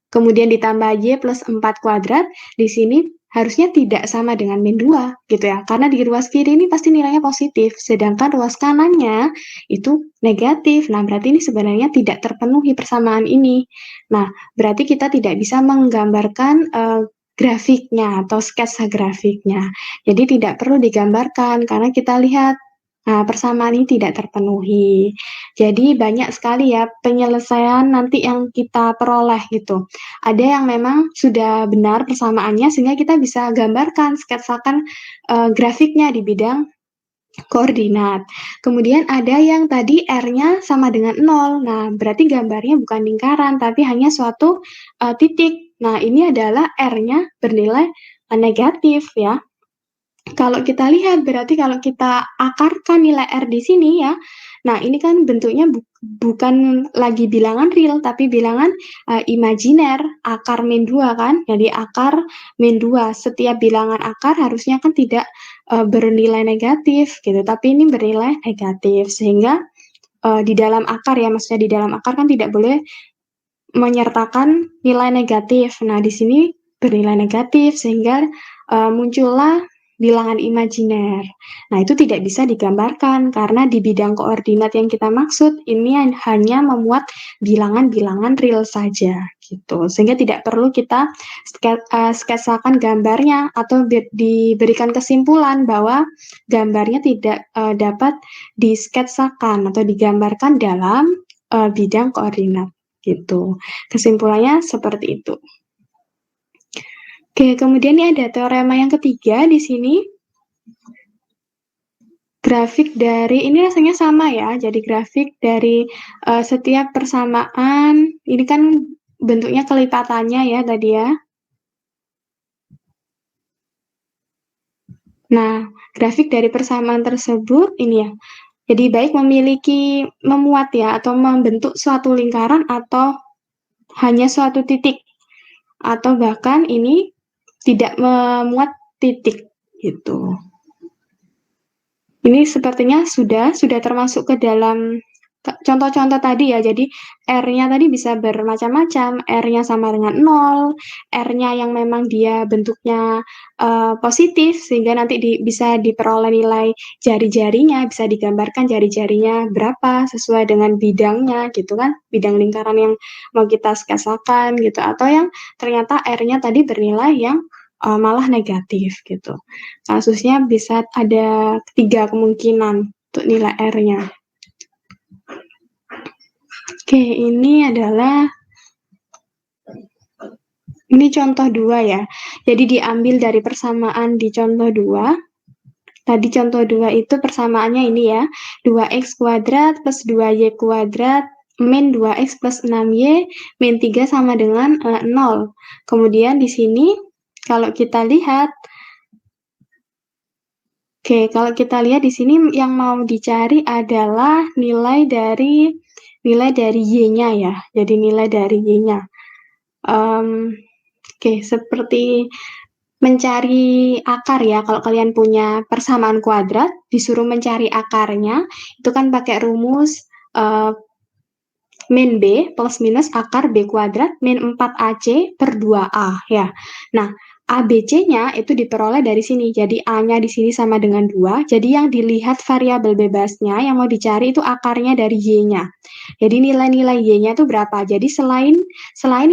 kemudian ditambah Y plus 4 kuadrat, di sini harusnya tidak sama dengan min 2 gitu ya. Karena di ruas kiri ini pasti nilainya positif, sedangkan ruas kanannya itu negatif. Nah, berarti ini sebenarnya tidak terpenuhi persamaan ini. Nah, berarti kita tidak bisa menggambarkan grafiknya atau sketsa grafiknya. Jadi tidak perlu digambarkan karena kita lihat persamaan ini tidak terpenuhi. Jadi banyak sekali ya penyelesaian nanti yang kita peroleh gitu. Ada yang memang sudah benar persamaannya sehingga kita bisa gambarkan, sketsakan grafiknya di bidang koordinat. Kemudian ada yang tadi R-nya sama dengan 0. Nah, berarti gambarnya bukan lingkaran tapi hanya suatu titik. Nah, ini adalah R-nya bernilai negatif ya. Kalau kita lihat, berarti kalau kita akarkan nilai R di sini ya, nah ini kan bentuknya bukan lagi bilangan real, tapi bilangan imajiner, akar min 2 kan, jadi akar min 2, setiap bilangan akar harusnya kan tidak bernilai negatif gitu, tapi ini bernilai negatif, sehingga di dalam akar ya, maksudnya di dalam akar kan tidak boleh menyertakan nilai negatif. Nah, di sini bernilai negatif, sehingga muncullah bilangan imajiner. Nah, itu tidak bisa digambarkan karena di bidang koordinat yang kita maksud ini hanya memuat bilangan-bilangan real saja gitu. Sehingga tidak perlu kita sketsakan gambarnya atau diberikan kesimpulan bahwa gambarnya tidak dapat disketsakan atau digambarkan dalam bidang koordinat gitu. Kesimpulannya seperti itu. Oke, kemudian ini ada teorema yang ketiga di sini. Grafik dari, ini rasanya sama ya, jadi grafik dari setiap persamaan, ini kan bentuknya kelipatannya ya tadi ya. Nah, grafik dari persamaan tersebut ini ya. Jadi baik memuat ya atau membentuk suatu lingkaran atau hanya suatu titik atau bahkan ini tidak memuat titik gitu. Ini sepertinya sudah termasuk ke dalam contoh-contoh tadi ya. Jadi R-nya tadi bisa bermacam-macam. R-nya sama dengan 0, R-nya yang memang dia bentuknya positif sehingga nanti bisa diperoleh nilai jari-jarinya, bisa digambarkan jari-jarinya berapa sesuai dengan bidangnya gitu kan. Bidang lingkaran yang mau kita skasakan gitu atau yang ternyata R-nya tadi bernilai yang malah negatif gitu. Kasusnya bisa ada 3 kemungkinan untuk nilai R-nya. Oke, ini contoh 2 ya. Jadi diambil dari persamaan di contoh 2. Tadi contoh 2 itu persamaannya ini ya. 2x kuadrat plus 2y kuadrat min 2x plus 6y min 3 sama dengan 0. Kemudian di sini kalau kita lihat kalau kita lihat di sini yang mau dicari adalah nilai dari y-nya ya. Jadi nilai dari y-nya. Seperti mencari akar ya. Kalau kalian punya persamaan kuadrat, disuruh mencari akarnya, itu kan pakai rumus min B plus minus akar B kuadrat min 4AC per 2A ya. Nah, ABC-nya itu diperoleh dari sini. Jadi A-nya di sini sama dengan 2. Jadi yang dilihat variabel bebasnya yang mau dicari itu akarnya dari Y-nya. Jadi nilai-nilai Y-nya itu berapa? Jadi selain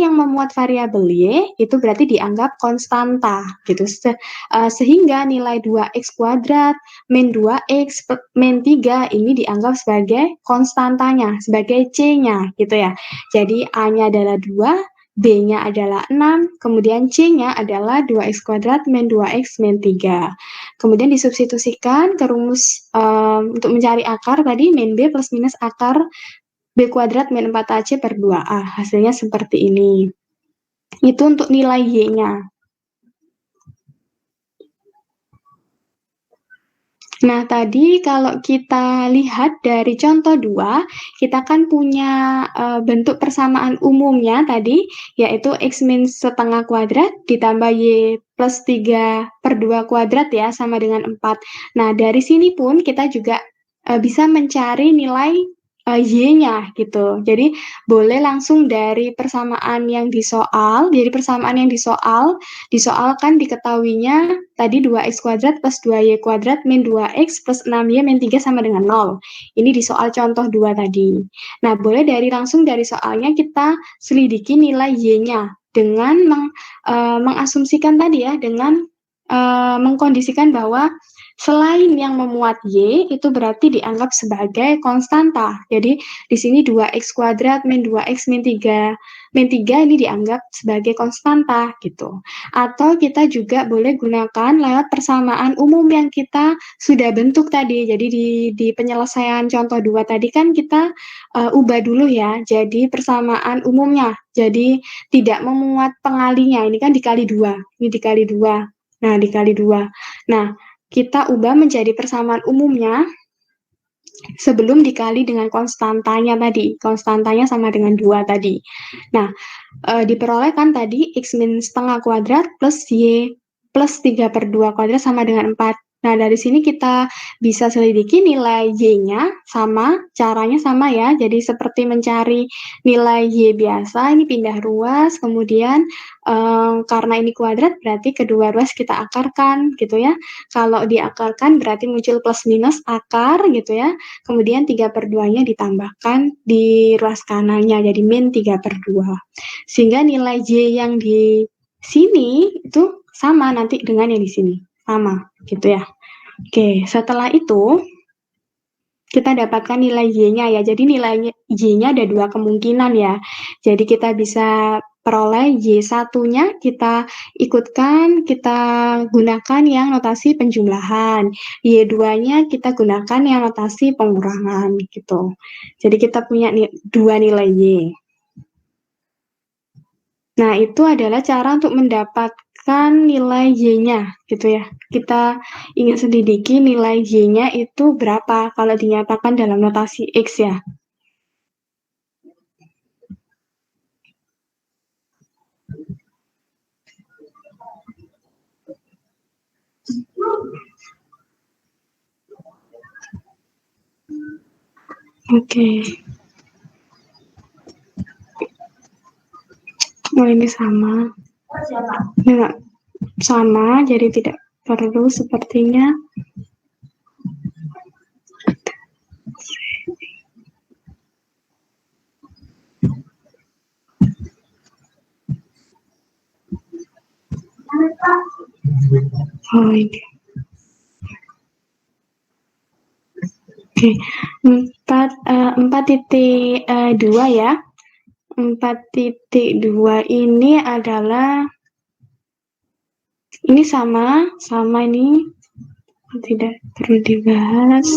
yang memuat variabel Y, itu berarti dianggap konstanta gitu. Sehingga nilai 2x kuadrat min 2x min 3 ini dianggap sebagai konstantanya, sebagai C-nya gitu ya. Jadi A-nya adalah 2, B-nya adalah 6, kemudian C-nya adalah 2x kuadrat min 2x min 3. Kemudian disubstitusikan ke rumus untuk mencari akar tadi min B plus minus akar B kuadrat min 4AC per 2A. Hasilnya seperti ini. Itu untuk nilai Y-nya. Nah, tadi kalau kita lihat dari contoh 2, kita kan punya bentuk persamaan umumnya tadi, yaitu X min setengah kuadrat ditambah Y plus 3 per 2 kuadrat ya, sama dengan 4. Nah, dari sini pun kita juga bisa mencari nilai Y-nya gitu. Jadi, boleh langsung dari persamaan yang disoal. Jadi, persamaan yang disoal kan diketahuinya tadi 2x kuadrat plus 2y kuadrat min 2x plus 6y min 3 sama dengan 0. Ini di soal contoh 2 tadi. Nah, boleh langsung dari soalnya kita selidiki nilai y-nya dengan mengasumsikan tadi ya, dengan mengkondisikan bahwa selain yang memuat y itu berarti dianggap sebagai konstanta. Jadi di sini 2x kuadrat min 2x min 3 ini dianggap sebagai konstanta gitu. Atau kita juga boleh gunakan lewat persamaan umum yang kita sudah bentuk tadi. Jadi di penyelesaian contoh 2 tadi kan kita ubah dulu ya. Jadi persamaan umumnya. Jadi tidak memuat pengalinya. Ini kan dikali 2. Ini dikali 2. Nah, dikali 2. Nah, kita ubah menjadi persamaan umumnya sebelum dikali dengan konstantanya tadi. Konstantanya sama dengan 2 tadi. Nah, diperoleh kan tadi X min setengah kuadrat plus Y plus 3 per 2 kuadrat sama dengan 4. Nah, dari sini kita bisa selidiki nilai Y-nya sama, caranya sama ya. Jadi seperti mencari nilai Y biasa, ini pindah ruas, kemudian karena ini kuadrat berarti kedua ruas kita akarkan gitu ya. Kalau diakarkan berarti muncul plus minus akar gitu ya. Kemudian 3 per 2-nya ditambahkan di ruas kanannya, jadi min 3 per 2. Sehingga nilai Y yang di sini itu sama nanti dengan yang di sini. Sama gitu ya. Oke, setelah itu kita dapatkan nilai Y-nya ya. Jadi nilai Y-nya ada 2 kemungkinan ya. Jadi kita bisa peroleh Y1-nya kita ikutkan, kita gunakan yang notasi penjumlahan. Y2-nya kita gunakan yang notasi pengurangan gitu. Jadi kita punya 2 nilai Y. Nah, itu adalah cara untuk mendapatkan mendapatkan nilai Y-nya gitu ya. Kita ingin selidiki nilai Y-nya itu berapa kalau dinyatakan dalam notasi X ya. Oke. Oh, ini sama. Ya, sama, jadi tidak perlu sepertinya. Oh, ini. Oke, 4.2 ya. 4.2 ini adalah ini sama ini tidak perlu dibahas.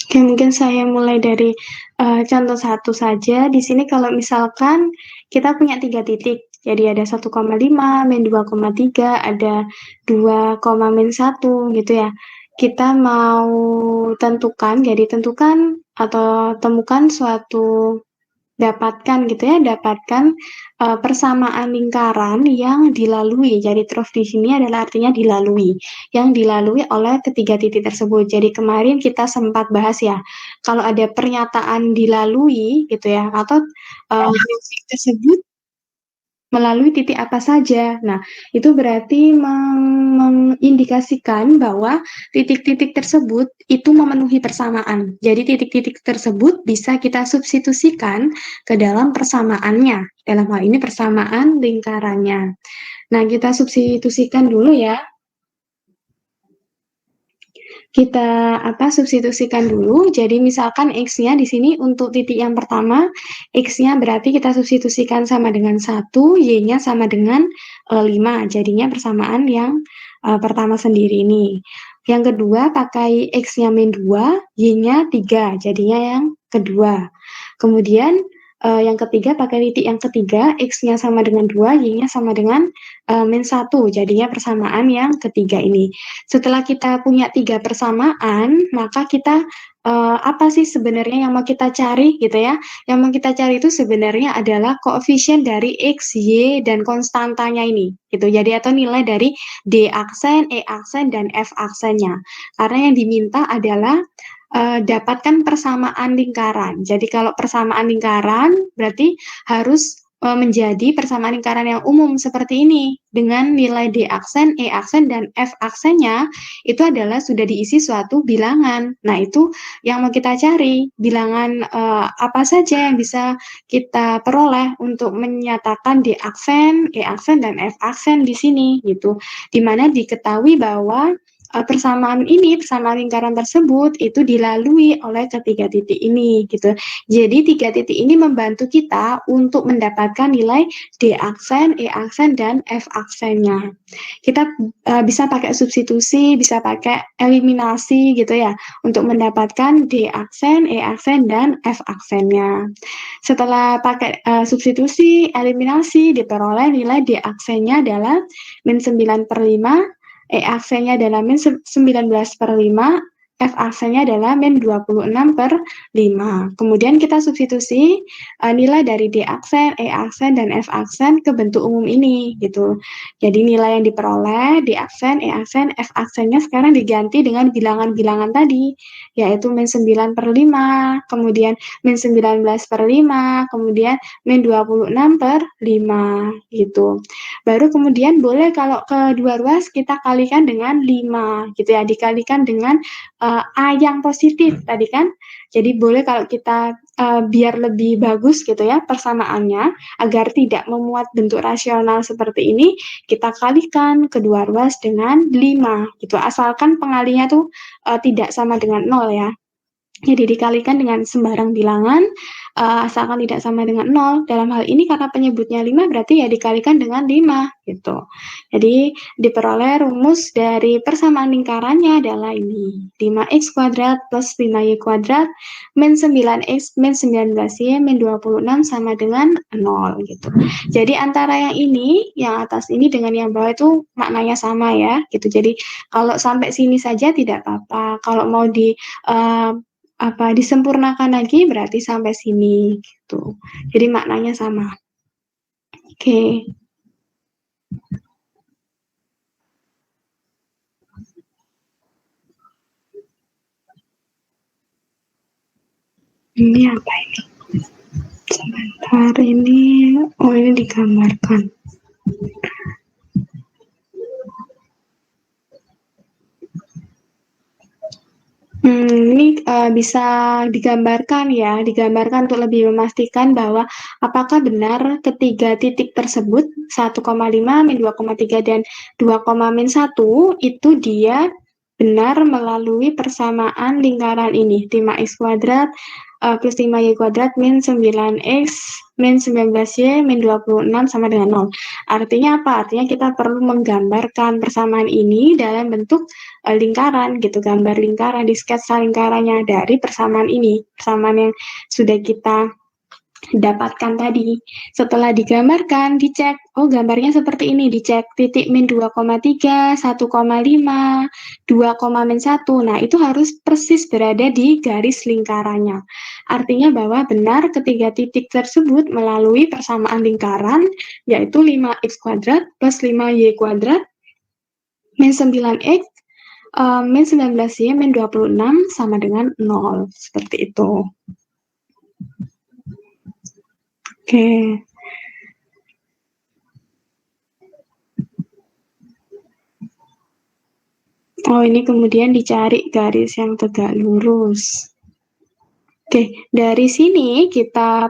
Oke, mungkin saya mulai dari contoh satu saja. Di sini kalau misalkan kita punya 3 titik, jadi ada 1,5, min 2,3, ada 2, min 1 gitu ya. Kita mau tentukan, jadi tentukan atau temukan suatu dapatkan persamaan lingkaran yang dilalui. Jadi trough di sini adalah artinya dilalui, yang dilalui oleh ketiga titik tersebut. Jadi kemarin kita sempat bahas ya, kalau ada pernyataan dilalui gitu ya, atau titik tersebut melalui titik apa saja. Nah, itu berarti mengindikasikan bahwa titik-titik tersebut itu memenuhi persamaan. Jadi titik-titik tersebut bisa kita substitusikan ke dalam persamaannya. Dalam hal ini persamaan lingkarannya. Nah, kita substitusikan dulu ya. Kita substitusikan dulu. Jadi misalkan X-nya di sini untuk titik yang pertama, X-nya berarti kita substitusikan sama dengan 1, Y-nya sama dengan 5. Jadinya persamaan yang pertama sendiri ini. Yang kedua pakai X-nya min 2, Y-nya 3. Jadinya yang kedua. Kemudian yang ketiga pakai titik yang ketiga, X-nya sama dengan 2, Y-nya sama dengan min 1. Jadinya persamaan yang ketiga ini. Setelah kita punya 3 persamaan, maka kita apa sih sebenarnya yang mau kita cari gitu ya? Yang mau kita cari itu sebenarnya adalah koefisien dari X, Y, dan konstantanya ini gitu. Jadi atau nilai dari D aksen, E aksen, dan F aksennya. Karena yang diminta adalah dapatkan persamaan lingkaran. Jadi kalau persamaan lingkaran berarti harus menjadi persamaan lingkaran yang umum seperti ini dengan nilai D aksen, E aksen, dan F aksennya itu adalah sudah diisi suatu bilangan. Nah, itu yang mau kita cari, bilangan apa saja yang bisa kita peroleh untuk menyatakan D aksen, E aksen, dan F aksen di sini gitu. Dimana diketahui bahwa persamaan lingkaran tersebut itu dilalui oleh ketiga titik ini gitu. Jadi 3 titik ini membantu kita untuk mendapatkan nilai D aksen, E aksen, dan F aksennya. Kita bisa pakai substitusi, bisa pakai eliminasi gitu ya untuk mendapatkan D aksen, E aksen, dan F aksennya. Setelah pakai substitusi, eliminasi, diperoleh nilai D aksennya adalah min 9/5, E aksennya adalah min 19/5, F aksennya adalah min 26/5. Kemudian kita substitusi nilai dari D aksen, E aksen, dan F aksen ke bentuk umum ini gitu. Jadi nilai yang diperoleh D aksen, E aksen, F aksennya sekarang diganti dengan bilangan-bilangan tadi, yaitu min 9/5, kemudian min 19/5, kemudian min 26/5 gitu. Baru kemudian boleh kalau kedua ruas kita kalikan dengan 5 gitu ya, dikalikan dengan A yang positif tadi kan. Jadi boleh kalau kita biar lebih bagus gitu ya persamaannya, agar tidak memuat bentuk rasional seperti ini, kita kalikan kedua ruas dengan 5 gitu. Asalkan pengalinya tuh tidak sama dengan 0 ya. Jadi dikalikan dengan sembarang bilangan, asalkan tidak sama dengan 0. Dalam hal ini karena penyebutnya 5 berarti ya dikalikan dengan 5 gitu. Jadi diperoleh rumus dari persamaan lingkarannya adalah ini. 5x kuadrat plus 5y kuadrat min 9x min 19y min 26 sama dengan 0 gitu. Jadi antara yang ini, yang atas ini dengan yang bawah itu maknanya sama ya gitu. Jadi kalau sampai sini saja tidak apa-apa. Kalau mau disempurnakan lagi berarti sampai sini gitu. Jadi maknanya sama. Oke. Ini apa ini? Sebentar ini. Oh, ini digambarkan. Ini bisa digambarkan ya, digambarkan untuk lebih memastikan bahwa apakah benar ketiga titik tersebut 1,5, min 2,3 dan 2, min 1 itu dia benar melalui persamaan lingkaran ini 5x kuadrat plus 5y kuadrat min 9x min 19y min 26 sama dengan 0. Artinya apa? Artinya kita perlu menggambarkan persamaan ini dalam bentuk lingkaran gitu, gambar lingkaran di sketsa lingkarannya dari persamaan ini, persamaan yang sudah kita dapatkan tadi. Setelah digambarkan, dicek, oh gambarnya seperti ini, dicek titik min 2,3, 1,5, 2, min 1. Nah, itu harus persis berada di garis lingkarannya. Artinya bahwa benar ketiga titik tersebut melalui persamaan lingkaran, yaitu 5x kuadrat plus 5y kuadrat min 9x min 19y min 26 sama dengan 0. Seperti itu. Oke. Oh, ini kemudian dicari garis yang tegak lurus. Oke, dari sini kita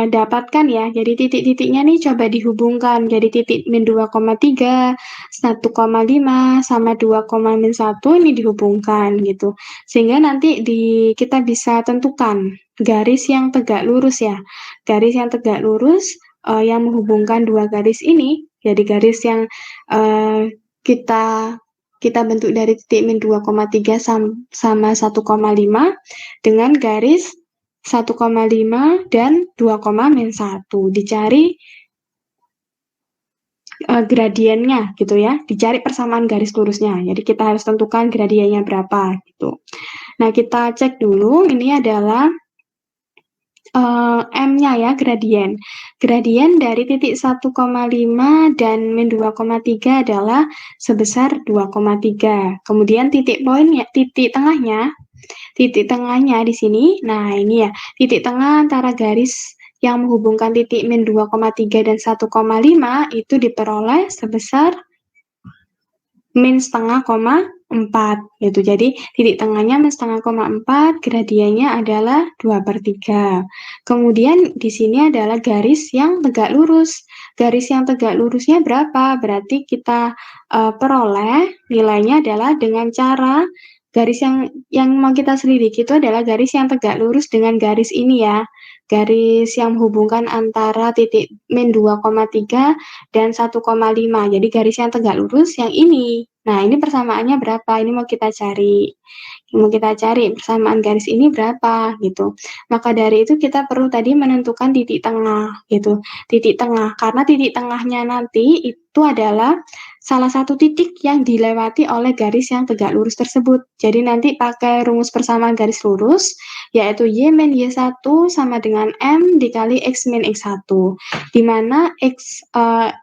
dapatkan ya, jadi titik-titiknya nih coba dihubungkan, jadi titik min 2,3, 1,5 sama 2, min 1 ini dihubungkan gitu, sehingga nanti kita bisa tentukan garis yang tegak lurus ya, garis yang tegak lurus yang menghubungkan dua garis ini, jadi garis yang kita bentuk dari titik min 2,3 sama 1,5 dengan garis 1,5 dan 2, min 1. Dicari gradiennya gitu ya, dicari persamaan garis lurusnya. Jadi kita harus tentukan gradiennya berapa gitu. Nah, kita cek dulu, ini adalah M-nya ya, gradien. Gradien dari titik 1,5 dan min 2,3 adalah sebesar 2,3. Kemudian titik poinnya, titik tengahnya di sini, nah ini ya, titik tengah antara garis yang menghubungkan titik min 2,3 dan 1,5 itu diperoleh sebesar min setengah koma 4 gitu. Jadi titik tengahnya min setengah koma 4, gradiennya adalah 2/3. Kemudian di sini adalah garis yang tegak lurus. Garis yang tegak lurusnya berapa? Berarti kita peroleh nilainya adalah dengan cara garis yang mau kita selidiki itu adalah garis yang tegak lurus dengan garis ini ya. Garis yang menghubungkan antara titik min 2,3 dan 1,5. Jadi garis yang tegak lurus yang ini. Nah, ini persamaannya berapa? Ini mau kita cari. Mau kita cari persamaan garis ini berapa gitu. Maka dari itu kita perlu tadi menentukan titik tengah gitu. Titik tengah. Karena titik tengahnya nanti itu adalah salah satu titik yang dilewati oleh garis yang tegak lurus tersebut. Jadi nanti pakai rumus persamaan garis lurus, yaitu Y min Y1 sama dengan M dikali X min X1. Di mana X1,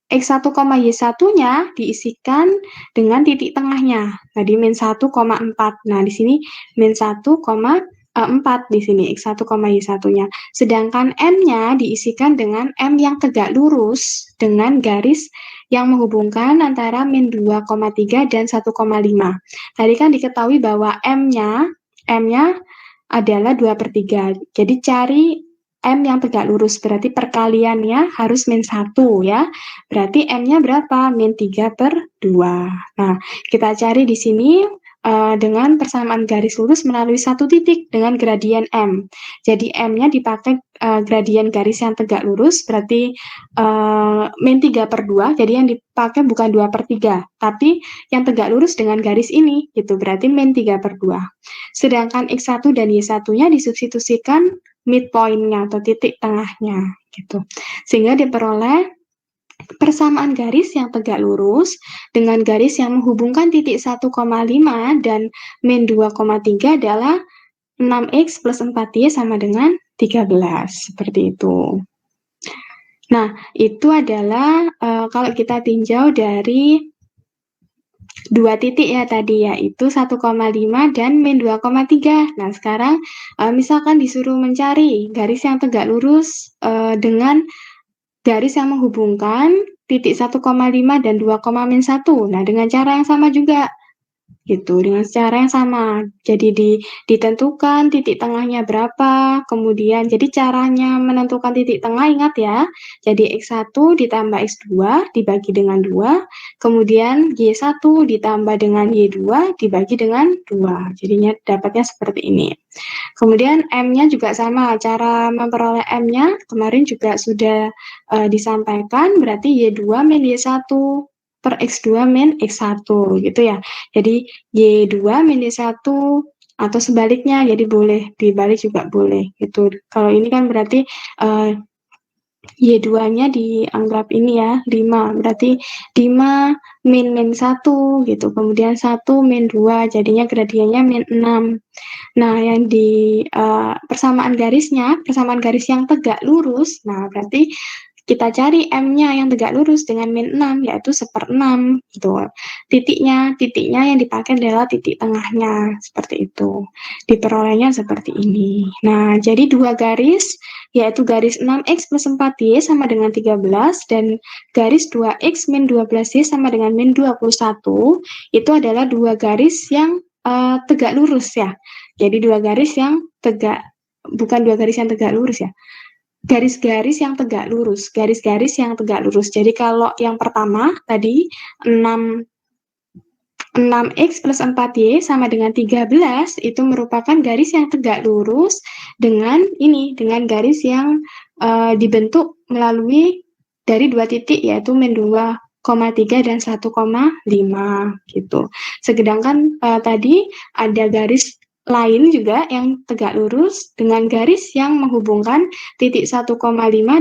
Y1-nya diisikan dengan titik tengahnya. Tadi min 1,4. Nah, di sini min 1,4 di sini X1, Y1-nya. Sedangkan M-nya diisikan dengan M yang tegak lurus dengan garis yang menghubungkan antara min 2,3 dan 1,5. Tadi kan diketahui bahwa M-nya adalah 2/3. Jadi cari M yang tegak lurus, berarti perkaliannya harus min 1 ya. Berarti M-nya berapa? Min 3/2. Nah, kita cari di sini dengan persamaan garis lurus melalui satu titik dengan gradien M. Jadi M-nya dipakai gradien garis yang tegak lurus, berarti min 3/2, jadi yang dipakai bukan 2/3, tapi yang tegak lurus dengan garis ini, gitu, berarti min 3/2. Sedangkan X1 dan Y1-nya disubstitusikan midpoint-nya atau titik tengahnya, gitu. Sehingga diperoleh persamaan garis yang tegak lurus dengan garis yang menghubungkan titik 1,5 dan min 2,3 adalah 6X plus 4Y sama dengan 13. Seperti itu. Nah, itu adalah kalau kita tinjau dari dua titik ya tadi, yaitu 1,5 dan min 2,3. Nah, sekarang misalkan disuruh mencari garis yang tegak lurus dengan garis yang menghubungkan titik 1,5 dan 2,-1. Nah, dengan cara yang sama juga. Gitu, dengan cara yang sama. Jadi ditentukan titik tengahnya berapa, kemudian jadi caranya menentukan titik tengah ingat ya. Jadi X1 ditambah X2 dibagi dengan 2, kemudian Y1 ditambah dengan Y2 dibagi dengan 2. Jadinya dapatnya seperti ini. Kemudian M-nya juga sama, cara memperoleh M-nya kemarin juga sudah disampaikan, berarti Y2 min Y1 per X2 min X1 gitu ya. Jadi Y2 min Y1 atau sebaliknya, jadi boleh dibalik juga boleh gitu. Kalau ini kan berarti Y2-nya dianggap ini ya, 5. Berarti 5 min 1 gitu. Kemudian 1 min 2, jadinya gradiennya min 6. Nah, yang di persamaan garisnya, persamaan garis yang tegak lurus, nah berarti kita cari M-nya yang tegak lurus dengan min 6, yaitu 1/6 gitu. Titiknya yang dipakai adalah titik tengahnya, seperti itu. Diperolehnya seperti ini. Nah, jadi dua garis, yaitu garis 6X plus 4Y sama dengan 13, dan garis 2X min 12Y sama dengan min 21, itu adalah dua garis yang tegak lurus ya. Jadi dua garis yang tegak, bukan dua garis yang tegak lurus ya. Garis-garis yang tegak lurus, garis-garis yang tegak lurus. Jadi kalau yang pertama tadi 6X plus 4Y sama dengan 13 itu merupakan garis yang tegak lurus dengan ini, dengan garis yang dibentuk melalui dari dua titik yaitu min 2,3 dan 1,5 gitu. Sedangkan tadi ada garis lain juga yang tegak lurus dengan garis yang menghubungkan titik 1,5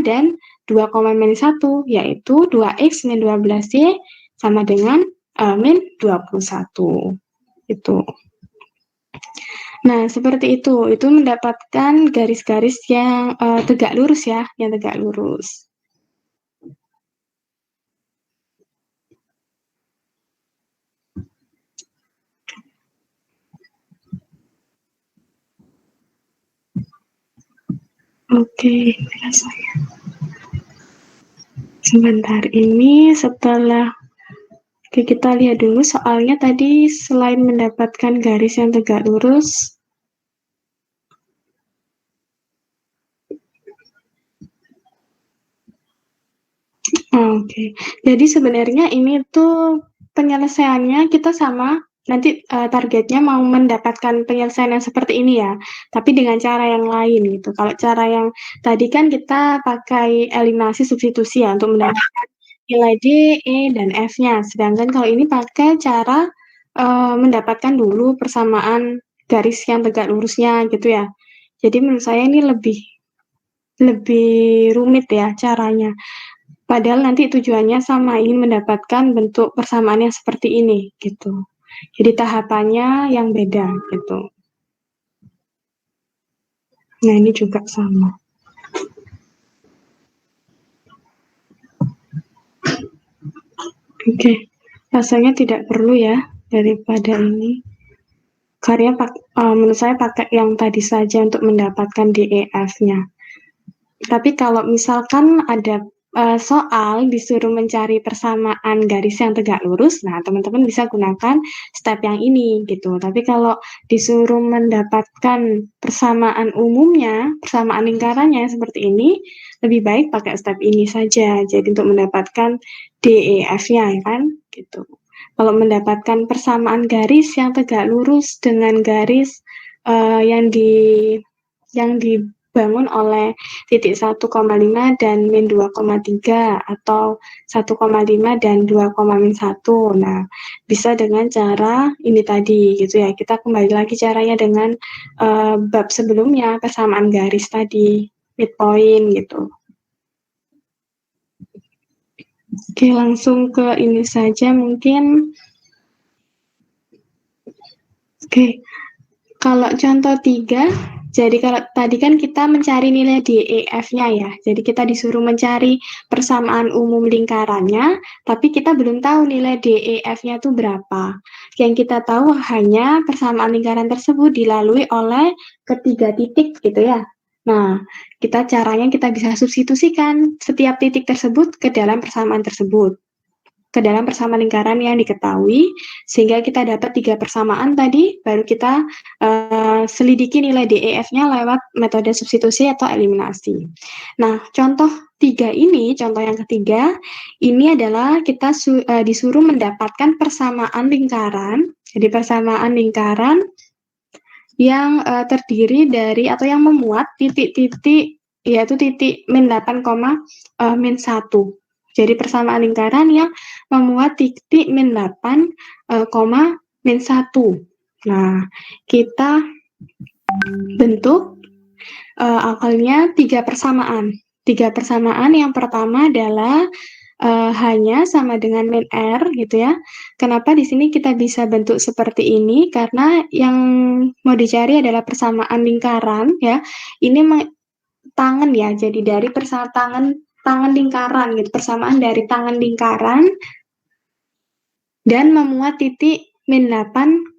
dan 2,-1, yaitu 2X min 12Y sama dengan min 21. Itu. Nah, seperti itu. Itu mendapatkan garis-garis yang tegak lurus ya, yang tegak lurus. Oke, sebentar ini setelah kita lihat dulu soalnya tadi selain mendapatkan garis yang tegak lurus, jadi sebenarnya ini tuh penyelesaiannya kita sama. Nanti targetnya mau mendapatkan penyelesaian yang seperti ini ya, tapi dengan cara yang lain gitu. Kalau cara yang tadi kan kita pakai eliminasi substitusi ya untuk mendapatkan nilai D, E, dan F-nya. Sedangkan kalau ini pakai cara mendapatkan dulu persamaan garis yang tegak lurusnya gitu ya. Jadi menurut saya ini lebih rumit ya caranya. Padahal nanti tujuannya sama, ingin mendapatkan bentuk persamaan yang seperti ini gitu. Jadi tahapannya yang beda gitu. Nah, ini juga sama. Oke, rasanya tidak perlu ya daripada ini. Karya menurut saya pakai yang tadi saja untuk mendapatkan DEF-nya. Tapi kalau misalkan ada soal disuruh mencari persamaan garis yang tegak lurus, nah teman-teman bisa gunakan step yang ini gitu. Tapi kalau disuruh mendapatkan persamaan umumnya, persamaan lingkarannya seperti ini, lebih baik pakai step ini saja. Jadi untuk mendapatkan DEF-nya ya kan, gitu. Kalau mendapatkan persamaan garis yang tegak lurus dengan garis yang dibangun oleh titik 1,5 dan min 2,3 atau 1,5 dan 2,1. Nah, bisa dengan cara ini tadi gitu ya. Kita kembali lagi caranya dengan bab sebelumnya, persamaan garis tadi, midpoint gitu. Oke, langsung ke ini saja mungkin. Oke, kalau contoh 3, jadi kalau tadi kan kita mencari nilai DEF-nya ya, jadi kita disuruh mencari persamaan umum lingkarannya, tapi kita belum tahu nilai DEF-nya itu berapa. Yang kita tahu hanya persamaan lingkaran tersebut dilalui oleh ketiga titik gitu ya. Nah, caranya kita bisa substitusikan setiap titik tersebut ke dalam persamaan tersebut, ke dalam persamaan lingkaran yang diketahui, sehingga kita dapat 3 persamaan tadi, baru kita selidiki nilai DEF-nya lewat metode substitusi atau eliminasi. Nah, contoh 3 ini, contoh yang ketiga, ini adalah kita disuruh mendapatkan persamaan lingkaran, jadi persamaan lingkaran yang terdiri dari atau yang memuat titik-titik, yaitu titik min 8, min 1. Jadi persamaan lingkaran yang memuat titik min 8, min 1. Nah, kita bentuk awalnya 3 persamaan. 3 persamaan yang pertama adalah hanya sama dengan min R gitu ya. Kenapa di sini kita bisa bentuk seperti ini? Karena yang mau dicari adalah persamaan lingkaran ya. Ini tangan ya, jadi dari tangan lingkaran gitu, persamaan dari tangan lingkaran dan memuat titik min 8,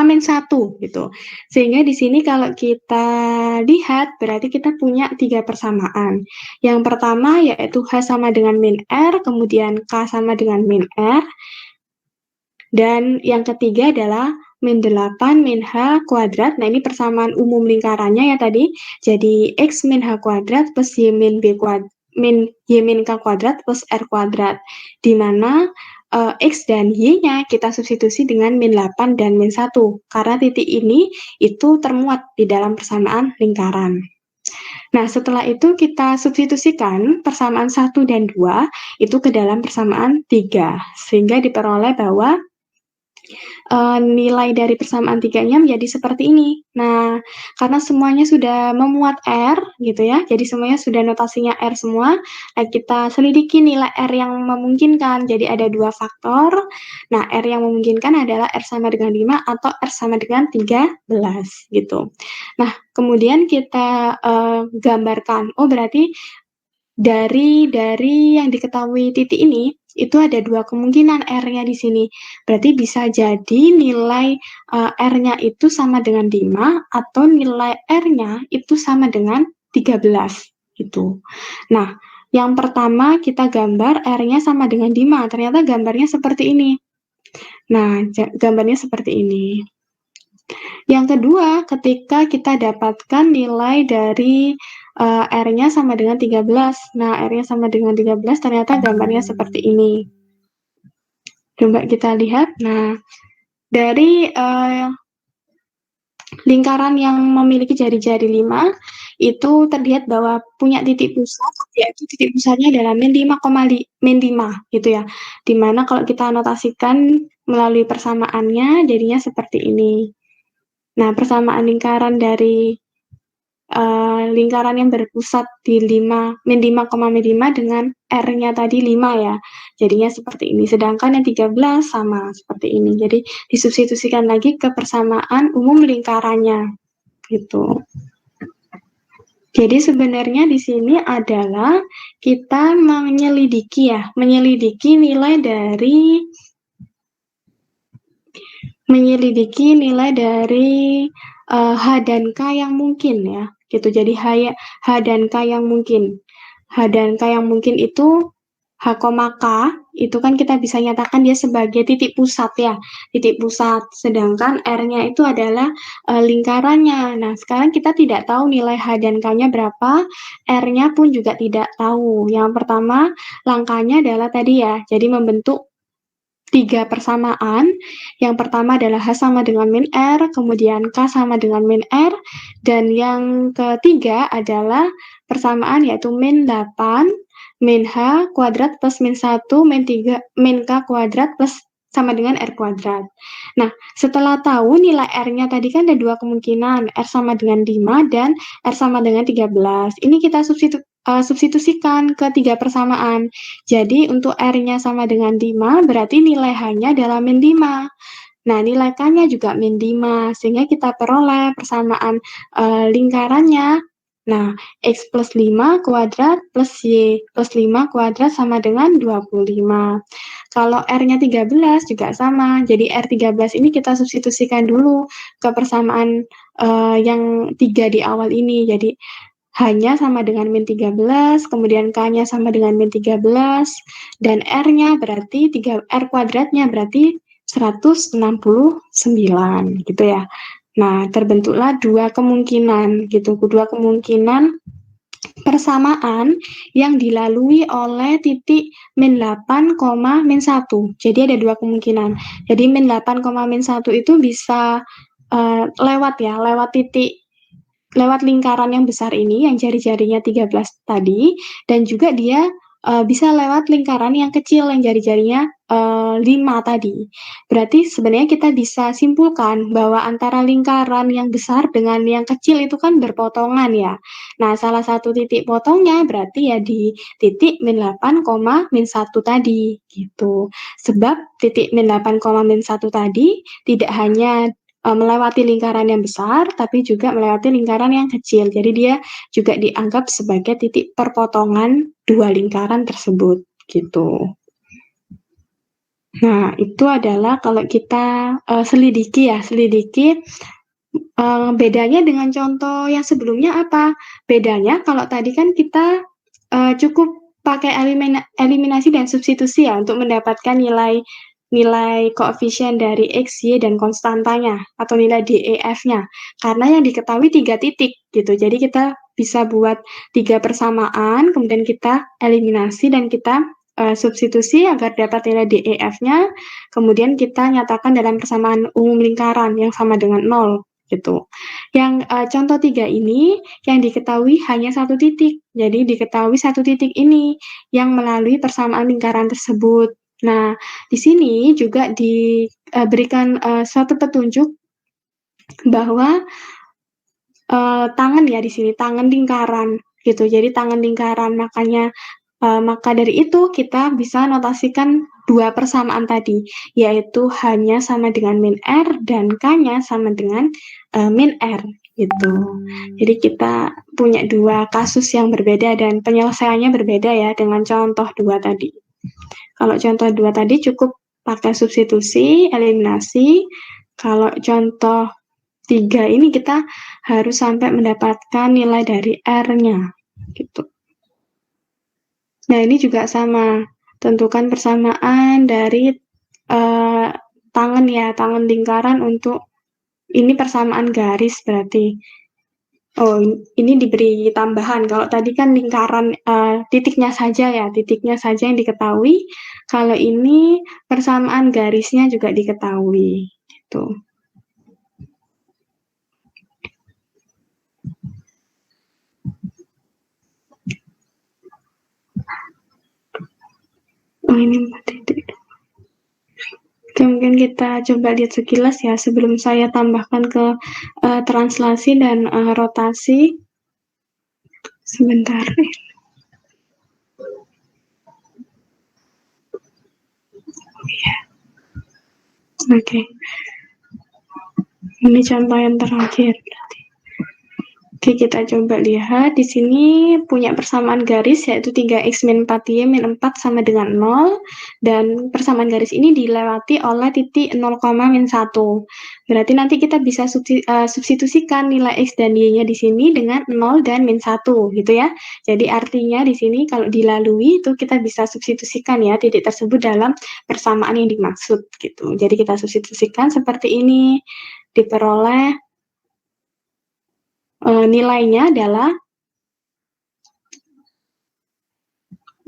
min 1 gitu. Sehingga di sini kalau kita lihat berarti kita punya 3 persamaan. Yang pertama yaitu H sama dengan min R, kemudian K sama dengan min R, dan yang ketiga adalah min 8 min H kuadrat. Nah, ini persamaan umum lingkarannya ya tadi. Jadi X min H kuadrat plus Y min B kuadrat min Y min K kuadrat plus R kuadrat. Di mana X dan Y-nya kita substitusi dengan min 8 dan min 1. Karena titik ini itu termuat di dalam persamaan lingkaran. Nah, setelah itu kita substitusikan persamaan 1 dan 2 itu ke dalam persamaan 3. Sehingga diperoleh bahwa nilai dari persamaan 3-nya menjadi seperti ini. Nah, karena semuanya sudah memuat R gitu ya, jadi semuanya sudah notasinya R semua, nah kita selidiki nilai R yang memungkinkan. Jadi ada 2 faktor. Nah, R yang memungkinkan adalah R sama dengan 5 atau R sama dengan 13 gitu. Nah, kemudian kita gambarkan, oh berarti dari yang diketahui titik ini, itu ada 2 kemungkinan R-nya di sini. Berarti bisa jadi nilai R-nya itu sama dengan 5 atau nilai R-nya itu sama dengan 13 gitu. Nah, yang pertama kita gambar R-nya sama dengan 5. Ternyata gambarnya seperti ini. Nah, gambarnya seperti ini. Yang kedua, ketika kita dapatkan nilai dari R-nya sama dengan 13. Nah, R-nya sama dengan 13, ternyata gambarnya seperti ini. Coba kita lihat. Nah, dari lingkaran yang memiliki jari-jari 5, itu terlihat bahwa punya titik pusat, yaitu titik pusatnya adalah min 5 gitu ya. Dimana kalau kita anotasikan melalui persamaannya, jadinya seperti ini. Nah, persamaan lingkaran dari lingkaran yang berpusat di min 5, min 5 dengan R-nya tadi 5 ya. Jadinya seperti ini. Sedangkan yang 13 sama seperti ini. Jadi disubstitusikan lagi ke persamaan umum lingkarannya. Gitu. Jadi sebenarnya di sini adalah kita menyelidiki nilai dari H dan K yang mungkin ya. Gitu. Jadi H dan K yang mungkin. H dan K yang mungkin itu H, K itu kan kita bisa nyatakan dia sebagai titik pusat ya, titik pusat. Sedangkan R-nya itu adalah lingkarannya. Nah, sekarang kita tidak tahu nilai H dan K-nya berapa, R-nya pun juga tidak tahu. Yang pertama, langkahnya adalah tadi ya, jadi membentuk tiga persamaan. Yang pertama adalah H sama dengan min R, kemudian K sama dengan min R, dan yang ketiga adalah persamaan yaitu min 8, min H kuadrat plus min 1, min 3, min K kuadrat plus sama dengan R kuadrat. Nah, setelah tahu nilai R-nya tadi kan ada dua kemungkinan, R sama dengan 5 dan R sama dengan 13. Ini kita substitusikan ke tiga persamaan. Jadi untuk R-nya sama dengan 5, berarti nilai H-nya adalah min 5. Nah, nilai K-nya juga min 5, sehingga kita peroleh persamaan lingkarannya. Nah, X plus 5 kuadrat plus Y plus 5 kuadrat sama dengan 25. Kalau R-nya 13 juga sama, jadi R13 ini kita substitusikan dulu ke persamaan yang 3 di awal ini. Jadi H-nya sama dengan min 13, kemudian K-nya sama dengan min 13, dan R-nya berarti R kuadratnya berarti 169, gitu ya. Nah, terbentuklah dua kemungkinan, gitu. Dua kemungkinan persamaan yang dilalui oleh titik min 8, min 1. Jadi ada dua kemungkinan. Jadi min 8, min 1 itu bisa lewat titik, lewat lingkaran yang besar ini, yang jari-jarinya 13 tadi, dan juga dia bisa lewat lingkaran yang kecil, yang jari-jarinya 5 tadi. Berarti sebenarnya kita bisa simpulkan bahwa antara lingkaran yang besar dengan yang kecil itu kan berpotongan ya. Nah, salah satu titik potongnya berarti ya di titik min 8, min 1 tadi, gitu. Sebab titik min 8, min 1 tadi tidak hanya melewati lingkaran yang besar, tapi juga melewati lingkaran yang kecil. Jadi dia juga dianggap sebagai titik perpotongan dua lingkaran tersebut, gitu. Nah, itu adalah kalau kita selidiki bedanya dengan contoh yang sebelumnya apa? Bedanya kalau tadi kan kita cukup pakai eliminasi dan substitusi ya untuk mendapatkan nilai koefisien dari X, Y, dan konstantanya atau nilai DEF-nya. Karena yang diketahui 3 titik gitu. Jadi kita bisa buat 3 persamaan, kemudian kita eliminasi dan kita substitusi agar dapat nilai DEF-nya. Kemudian kita nyatakan dalam persamaan umum lingkaran yang sama dengan 0 gitu. Yang contoh 3 ini yang diketahui hanya satu titik. Jadi diketahui satu titik ini yang melalui persamaan lingkaran tersebut. Nah, di sini juga diberikan suatu petunjuk bahwa tangan ya di sini, tangan lingkaran gitu. Jadi tangan lingkaran, maka dari itu kita bisa notasikan dua persamaan tadi, yaitu H-nya sama dengan min R dan K-nya sama dengan min R gitu. Jadi kita punya dua kasus yang berbeda dan penyelesaiannya berbeda ya dengan contoh 2 tadi. Kalau contoh 2 tadi cukup pakai substitusi, eliminasi. Kalau contoh 3 ini kita harus sampai mendapatkan nilai dari R-nya gitu. Nah, ini juga sama. Tentukan persamaan dari tangan lingkaran untuk ini persamaan garis berarti. Oh, ini diberi tambahan. Kalau tadi kan lingkaran titiknya saja yang diketahui. Kalau ini persamaan garisnya juga diketahui. Gitu. Oh, ini 4 titik. Oke, mungkin kita coba lihat sekilas ya sebelum saya tambahkan ke translasi dan rotasi. Sebentar. Oke. Ini contoh yang terakhir. Oke, kita coba lihat. Di sini punya persamaan garis yaitu 3x min 4y min 4 sama dengan 0. Dan persamaan garis ini dilewati oleh titik 0, min 1. Berarti nanti kita bisa substitusikan nilai x dan y-nya di sini dengan 0 dan min 1 gitu ya. Jadi artinya di sini kalau dilalui itu kita bisa substitusikan ya titik tersebut dalam persamaan yang dimaksud gitu. Jadi kita substitusikan seperti ini. Diperoleh nilainya adalah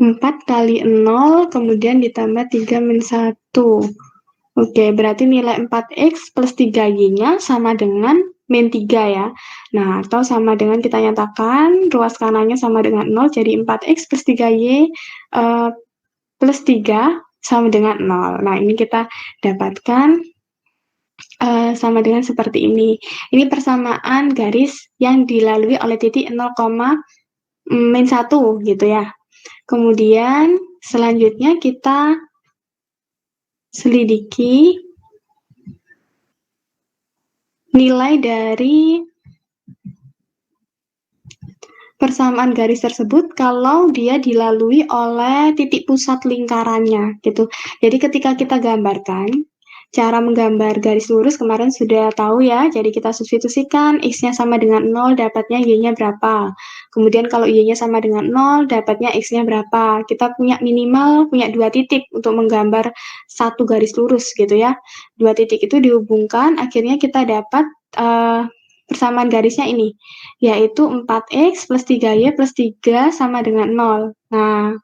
4 kali 0, kemudian ditambah 3 min 1. Oke, berarti nilai 4x plus 3y-nya sama dengan min 3 ya. Nah, atau sama dengan kita nyatakan ruas kanannya sama dengan 0, jadi 4x plus 3y plus 3 sama dengan 0. Nah, ini kita dapatkan sama dengan seperti ini. Ini persamaan garis yang dilalui oleh titik 0, min 1 gitu ya. Kemudian selanjutnya kita selidiki nilai dari persamaan garis tersebut kalau dia dilalui oleh titik pusat lingkarannya gitu. Jadi ketika kita gambarkan, cara menggambar garis lurus kemarin sudah tahu ya. Jadi kita substitusikan x-nya sama dengan 0, dapatnya y-nya berapa. Kemudian kalau y-nya sama dengan 0, dapatnya x-nya berapa. Kita punya minimal punya 2 titik untuk menggambar satu garis lurus gitu ya. 2 titik itu dihubungkan, akhirnya kita dapat persamaan garisnya ini, yaitu 4x plus 3y plus 3 sama dengan 0. Nah,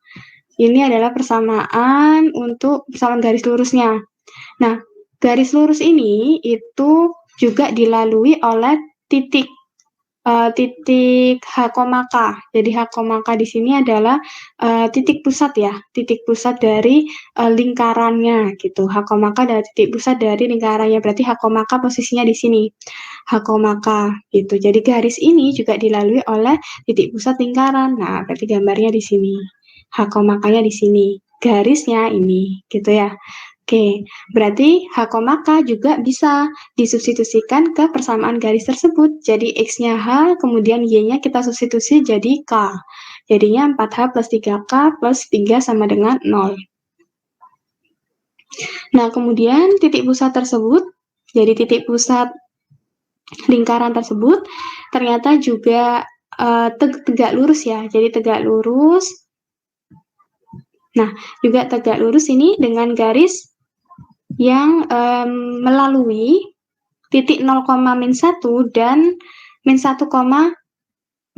ini adalah persamaan untuk persamaan garis lurusnya. Nah, garis lurus ini itu juga dilalui oleh titik titik H, K. Jadi H, K di sini adalah titik pusat ya, titik pusat dari lingkarannya gitu. H, K adalah titik pusat dari lingkarannya. Berarti H, K posisinya di sini. H, K gitu. Jadi garis ini juga dilalui oleh titik pusat lingkaran. Nah, berarti gambarnya di sini. H, K-nya di sini. Garisnya ini gitu ya. Oke, berarti H, juga bisa disubstitusikan ke persamaan garis tersebut. Jadi X-nya H, kemudian Y-nya kita substitusi jadi K. Jadinya 4H plus 3K plus 3 sama dengan 0. Nah, kemudian titik pusat tersebut, jadi titik pusat lingkaran tersebut, ternyata juga tegak lurus ya. Jadi tegak lurus. Nah, juga tegak lurus ini dengan garis yang melalui titik 0, min 1 dan min 1,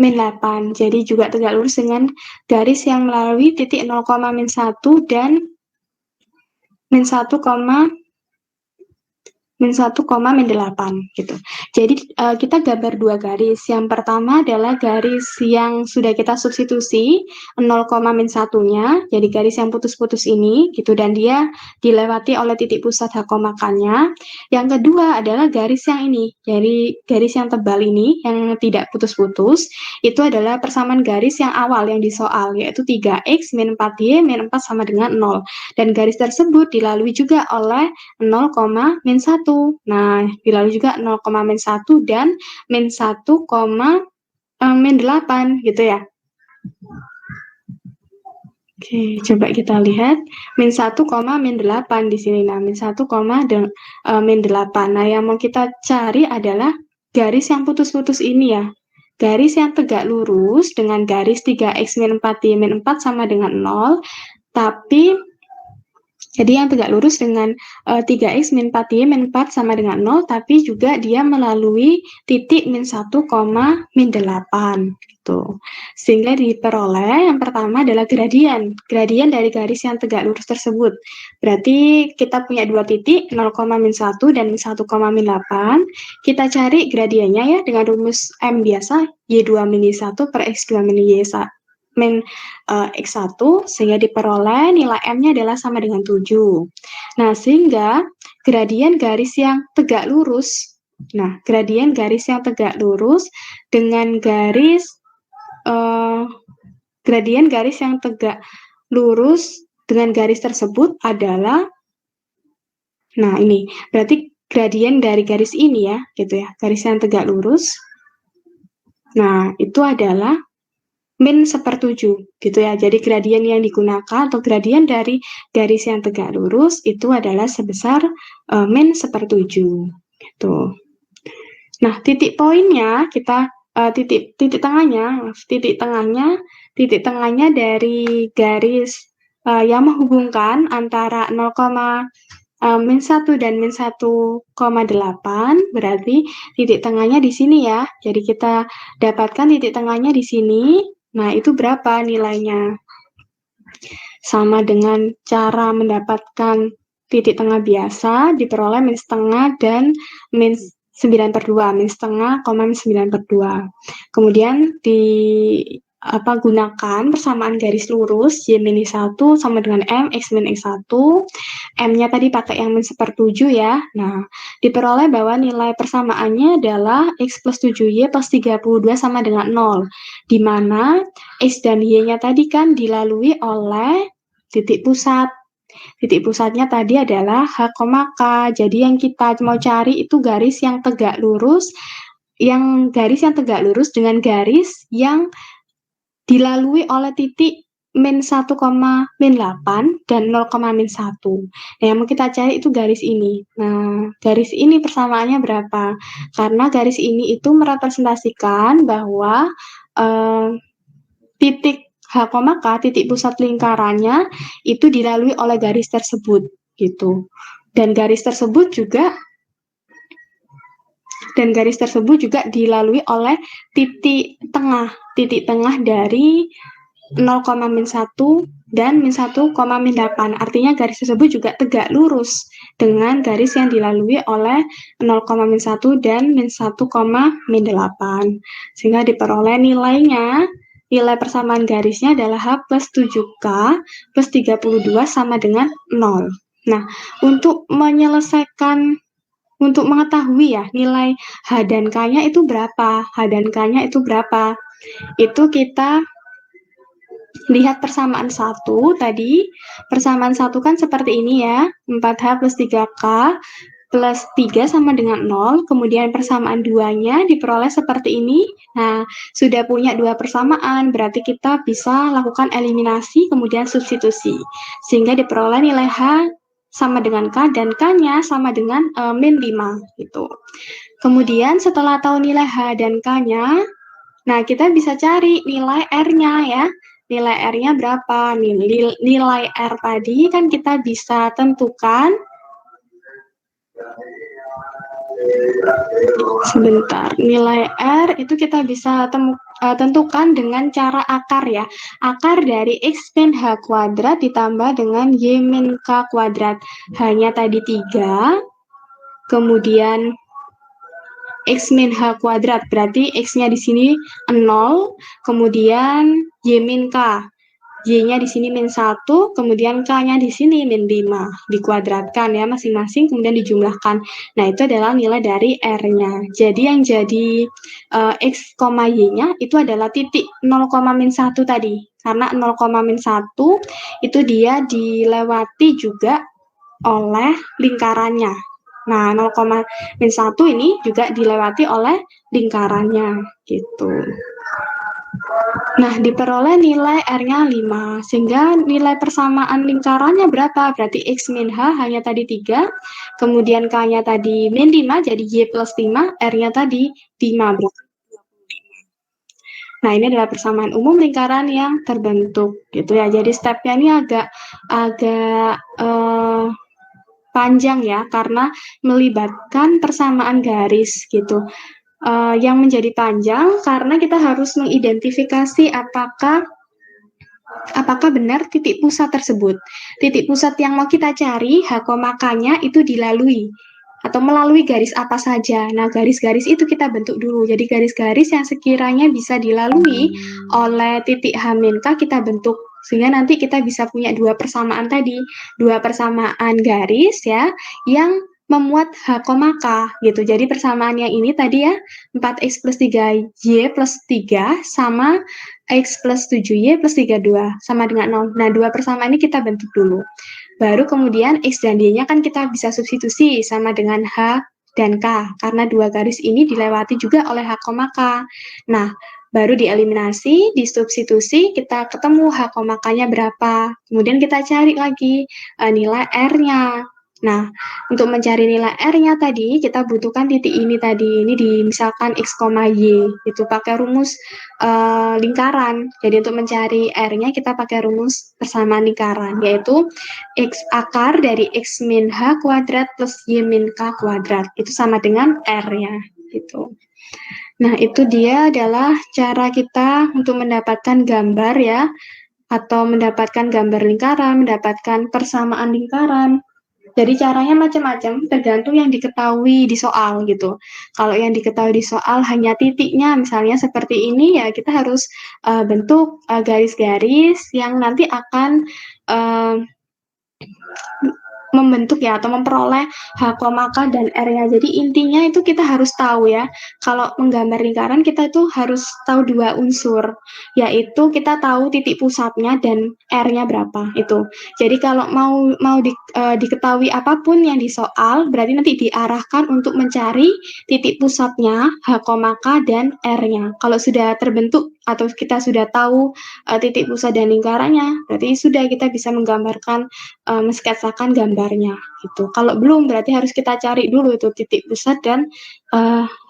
min 8. Jadi juga tegak lurus dengan garis yang melalui titik 0, min 1 dan min 1, min 1, min 8 gitu. Jadi kita gambar dua garis. Yang pertama adalah garis yang sudah kita substitusi 0, min 1-nya, jadi garis yang putus-putus ini gitu, dan dia dilewati oleh titik pusat H, nya. Yang kedua adalah garis yang ini, jadi garis yang tebal ini yang tidak putus-putus, itu adalah persamaan garis yang awal yang di soal, yaitu 3x min 4y min 4 sama dengan 0. Dan garis tersebut dilalui juga oleh 0, min 1. Nah, dilalui juga 0, min 1 dan min 1, min 8 gitu ya. Oke, coba kita lihat min 1, min 8 di sini. Nah, min 1, min 8. Nah, yang mau kita cari adalah garis yang putus-putus ini ya. Garis yang tegak lurus dengan garis 3x min 4y min 4 sama dengan 0, tapi jadi yang tegak lurus dengan 3x min 4y min 4 sama dengan 0, tapi juga dia melalui titik min 1, min 8 gitu. Sehingga diperoleh yang pertama adalah gradien dari garis yang tegak lurus tersebut. Berarti kita punya dua titik 0, min 1 dan min 1, min 8. Kita cari gradiennya ya dengan rumus M biasa, y2 min y1 per x2 min y1 min X1, sehingga diperoleh nilai M-nya adalah sama dengan 7. Nah, sehingga gradien garis yang tegak lurus, gradien garis yang tegak lurus dengan garis, gradien garis yang tegak lurus dengan garis tersebut adalah, nah ini, berarti gradien dari garis ini ya, gitu ya, garis yang tegak lurus. Nah, itu adalah min 1/7 gitu ya. Jadi gradien yang digunakan atau gradien dari garis yang tegak lurus itu adalah sebesar min 1/7 gitu. Nah, titik poinnya kita titik tengahnya dari garis yang menghubungkan antara 0, min 1 dan min 1,8, berarti titik tengahnya di sini ya. Jadi kita dapatkan titik tengahnya di sini. Nah, itu berapa nilainya? Sama dengan cara mendapatkan titik tengah biasa, diperoleh min setengah dan min 9/2, min setengah, min 9/2. Kemudian gunakan persamaan garis lurus Y min 1 sama dengan M, X min X1. M-nya tadi pakai yang min 1/7 ya. Nah, diperoleh bahwa nilai persamaannya adalah X plus 7Y plus 32 sama dengan 0. Di mana X dan Y-nya tadi kan dilalui oleh titik pusat. Titik pusatnya tadi adalah H, K. Jadi yang kita mau cari itu garis yang tegak lurus, dengan garis yang dilalui oleh titik min 1, min 8 dan 0, min 1. Nah, yang mau kita cari itu garis ini. Nah, garis ini persamaannya berapa? Karena garis ini itu merepresentasikan bahwa titik H, K, titik pusat lingkarannya itu dilalui oleh garis tersebut gitu. Dan garis tersebut juga dilalui oleh titik tengah dari 0, min 1 dan min 1, min 8. Artinya garis tersebut juga tegak lurus dengan garis yang dilalui oleh 0, min 1 dan min 1, min 8. Sehingga diperoleh nilai persamaan garisnya adalah H plus 7K plus 32 sama dengan 0. Nah, untuk mengetahui ya nilai H dan K-nya itu berapa? Itu kita lihat persamaan 1 tadi. Persamaan 1 kan seperti ini ya. 4H plus 3K plus 3 sama dengan 0, kemudian persamaan 2-nya diperoleh seperti ini. Nah, sudah punya 2 persamaan, berarti kita bisa lakukan eliminasi, kemudian substitusi. Sehingga diperoleh nilai H sama dengan K, dan K-nya sama dengan min 5. Gitu. Kemudian setelah tahu nilai H dan K-nya, nah kita bisa cari nilai R-nya ya. Nilai R-nya berapa? Nilai R tadi kan kita bisa tentukan. Sebentar, nilai R itu kita bisa tentukan dengan cara akar ya. Akar dari X min H kuadrat ditambah dengan Y min K kuadrat. Hanya tadi 3, kemudian X min H kuadrat, berarti X-nya di sini 0, kemudian Y min K. Y-nya di sini min 1, kemudian K-nya di sini min 5. Dikuadratkan ya masing-masing, kemudian dijumlahkan. Nah, itu adalah nilai dari R-nya. Jadi yang jadi X, Y-nya itu adalah titik 0, min 1 tadi. Karena 0, min 1 itu dia dilewati juga oleh lingkarannya. Nah, 0, min 1 ini juga dilewati oleh lingkarannya gitu. Nah, diperoleh nilai R-nya 5, sehingga nilai persamaan lingkarannya berapa? Berarti X min H hanya tadi 3, kemudian K-nya tadi min 5, jadi Y plus 5, R-nya tadi 5. Berarti 25. Nah, ini adalah persamaan umum lingkaran yang terbentuk, gitu ya. Jadi stepnya ini agak panjang ya, karena melibatkan persamaan garis, gitu. Yang menjadi panjang karena kita harus mengidentifikasi apakah benar titik pusat tersebut. Titik pusat yang mau kita cari, H, K-nya itu dilalui atau melalui garis apa saja. Nah, garis-garis itu kita bentuk dulu. Jadi garis-garis yang sekiranya bisa dilalui oleh titik H min K kita bentuk. Sehingga nanti kita bisa punya 2 persamaan tadi, 2 persamaan garis ya, yang memuat H, K gitu. Jadi persamaannya ini tadi ya 4X plus 3Y plus 3 sama X plus 7Y plus 32 sama dengan 0. Nah, 2 persamaan ini kita bentuk dulu. Baru kemudian X dan Y-nya kan kita bisa substitusi sama dengan H dan K. Karena 2 garis ini dilewati juga oleh H, K. Nah, baru dieliminasi, disubstitusi, kita ketemu H, K-nya berapa. Kemudian kita cari lagi nilai R-nya. Nah, untuk mencari nilai R-nya tadi, kita butuhkan titik ini tadi. Ini di misalkan X, Y. Itu pakai rumus lingkaran. Jadi untuk mencari R-nya kita pakai rumus persamaan lingkaran, yaitu X akar dari X min H kuadrat plus Y min K kuadrat. Itu sama dengan R-nya. Gitu. Nah, itu dia adalah cara kita untuk mendapatkan gambar ya. atau mendapatkan gambar lingkaran, mendapatkan persamaan lingkaran. Jadi caranya macam-macam, tergantung yang diketahui di soal gitu. Kalau yang diketahui di soal hanya titiknya, misalnya seperti ini, ya kita harus bentuk garis-garis yang nanti akan membentuk ya atau memperoleh H, K, dan R-nya. Jadi intinya itu kita harus tahu ya. Kalau menggambar lingkaran kita itu harus tahu dua unsur, yaitu kita tahu titik pusatnya dan R-nya berapa itu. Jadi kalau diketahui apapun yang di soal, berarti nanti diarahkan untuk mencari titik pusatnya, H, K, dan R-nya. Kalau sudah terbentuk atau kita sudah tahu titik pusat dan lingkarannya, berarti sudah kita bisa menggambarkan mensketsakan gambarnya gitu. Kalau belum berarti harus kita cari dulu itu titik pusat dan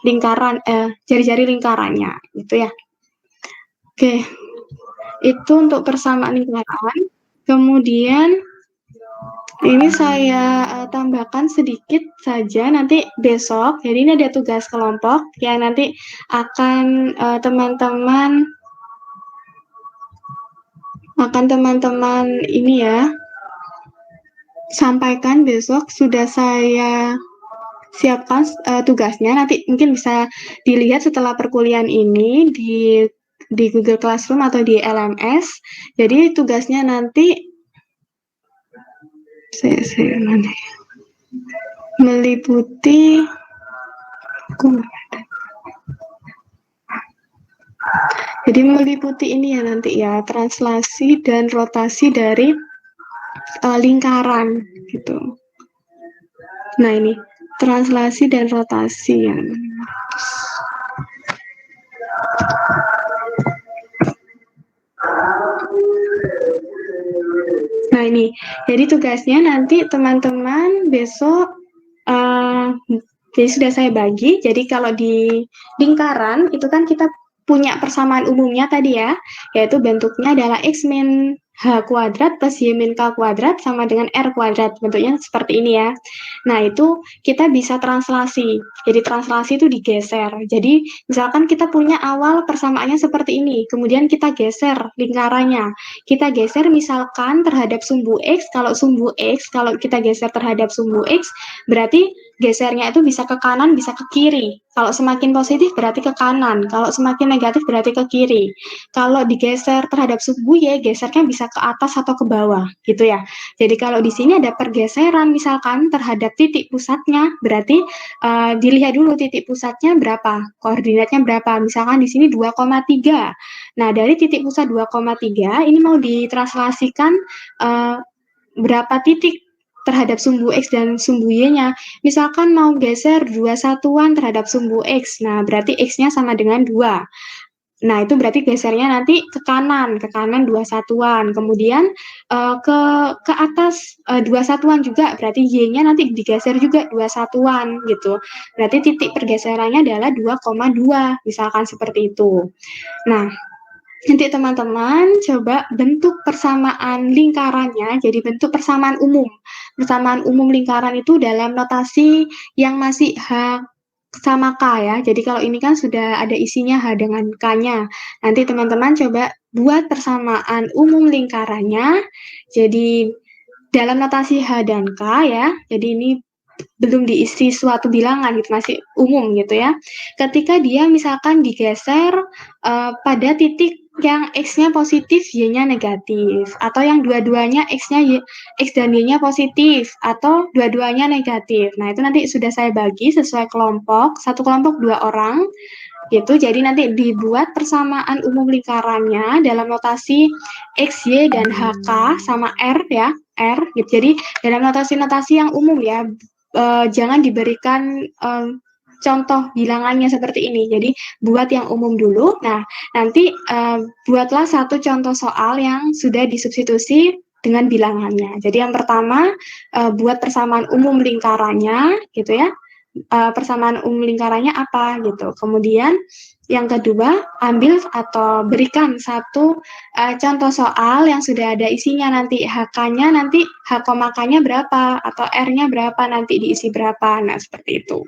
lingkaran jari-jari lingkarannya gitu ya. Oke. Itu untuk persamaan lingkaran. Kemudian ini saya tambahkan sedikit saja nanti besok. Jadi ini ada tugas kelompok yang nanti akan teman-teman ini ya sampaikan besok. Sudah saya siapkan tugasnya, nanti mungkin bisa dilihat setelah perkuliahan ini di Google Classroom atau di LMS. Jadi tugasnya nanti saya meliputi jadi meliputi ini ya nanti ya, translasi dan rotasi dari lingkaran gitu. Nah ini translasi dan rotasi ya. Nah ini, jadi tugasnya nanti teman-teman besok, jadi sudah saya bagi. Jadi kalau di lingkaran itu kan kita punya persamaan umumnya tadi ya, yaitu bentuknya adalah X min H kuadrat plus Y min K kuadrat sama dengan R kuadrat, bentuknya seperti ini ya. Nah itu kita bisa translasi, jadi translasi itu digeser. Jadi misalkan kita punya awal persamaannya seperti ini, kemudian kita geser lingkarannya. Kita geser misalkan terhadap sumbu X, kalau kita geser terhadap sumbu X, berarti gesernya itu bisa ke kanan, bisa ke kiri. Kalau semakin positif berarti ke kanan, kalau semakin negatif berarti ke kiri. Kalau digeser terhadap sumbu Y, gesernya bisa ke atas atau ke bawah, gitu ya. Jadi kalau di sini ada pergeseran misalkan terhadap titik pusatnya, berarti dilihat dulu titik pusatnya berapa, koordinatnya berapa. Misalkan di sini 2,3. Nah, dari titik pusat 2,3 ini mau ditranslasikan berapa titik terhadap sumbu X dan sumbu Y-nya. Misalkan mau geser 2 satuan terhadap sumbu X, nah berarti X-nya sama dengan 2. Nah, itu berarti gesernya nanti ke kanan 2 satuan. Kemudian ke atas 2 satuan juga, berarti Y-nya nanti digeser juga 2 satuan gitu. Berarti titik pergeserannya adalah 2,2, misalkan seperti itu. Nah, nanti teman-teman coba bentuk persamaan lingkarannya, jadi bentuk persamaan umum. Persamaan umum lingkaran itu dalam notasi yang masih H sama K ya. Jadi kalau ini kan sudah ada isinya H dengan K-nya. Nanti teman-teman coba buat persamaan umum lingkarannya. Jadi dalam notasi H dan K ya. Jadi ini belum diisi suatu bilangan gitu, masih umum gitu ya. Ketika dia misalkan digeser pada titik yang X-nya positif, Y-nya negatif, atau yang dua-duanya X-nya X dan Y-nya positif, atau dua-duanya negatif. Nah, itu nanti sudah saya bagi sesuai kelompok, satu kelompok 2 orang, gitu. Jadi nanti dibuat persamaan umum lingkarannya dalam notasi X, Y, dan HK sama R ya, R, gitu. Jadi dalam notasi-notasi yang umum ya, jangan diberikan contoh bilangannya seperti ini. Jadi buat yang umum dulu. Nah, nanti buatlah satu contoh soal yang sudah disubstitusi dengan bilangannya. Jadi yang pertama buat persamaan umum lingkarannya gitu ya. Persamaan umum lingkarannya apa gitu. Kemudian yang kedua, ambil atau berikan satu contoh soal yang sudah ada isinya nanti HK-nya nanti H, K-nya berapa atau R-nya berapa nanti diisi berapa. Nah, seperti itu.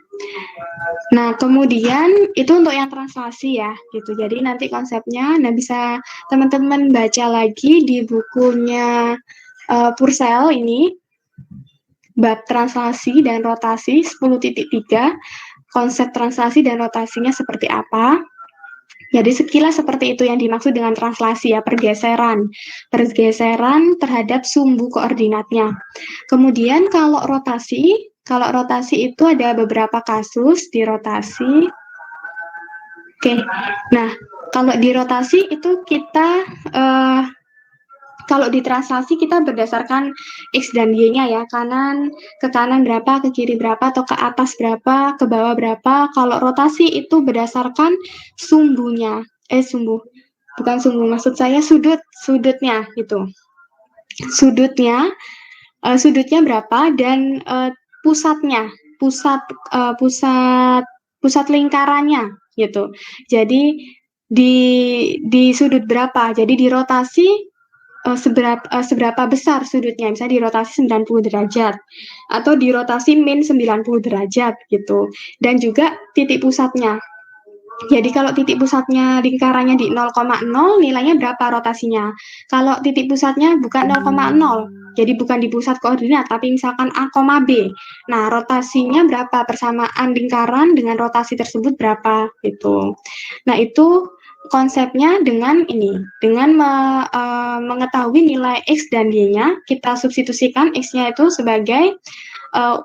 Nah, kemudian itu untuk yang translasi ya, gitu. Jadi nanti konsepnya, nah bisa teman-teman baca lagi di bukunya Purcell ini, bab translasi dan rotasi 10.3, konsep translasi dan rotasinya seperti apa. Jadi sekilas seperti itu yang dimaksud dengan translasi ya, pergeseran terhadap sumbu koordinatnya. Kemudian kalau rotasi itu ada beberapa kasus di rotasi. Oke, nah kalau di rotasi itu kita kalau di translasi kita berdasarkan X dan Y-nya ya, ke kanan berapa, ke kiri berapa, atau ke atas berapa, ke bawah berapa. Kalau rotasi itu berdasarkan sumbunya, bukan sumbu, maksud saya sudutnya gitu. Sudutnya berapa dan pusat pusat lingkarannya gitu. Jadi di sudut berapa? Jadi di rotasi seberapa besar sudutnya, misalnya di rotasi 90 derajat atau di rotasi min 90 derajat gitu. Dan juga titik pusatnya. Jadi kalau titik pusatnya lingkarannya di 0,0, nilainya berapa rotasinya? Kalau titik pusatnya bukan 0,0, jadi bukan di pusat koordinat, tapi misalkan A, B. Nah, rotasinya berapa? Persamaan lingkaran dengan rotasi tersebut berapa? Gitu. Nah, itu konsepnya dengan mengetahui nilai X dan Y-nya, kita substitusikan X-nya itu sebagai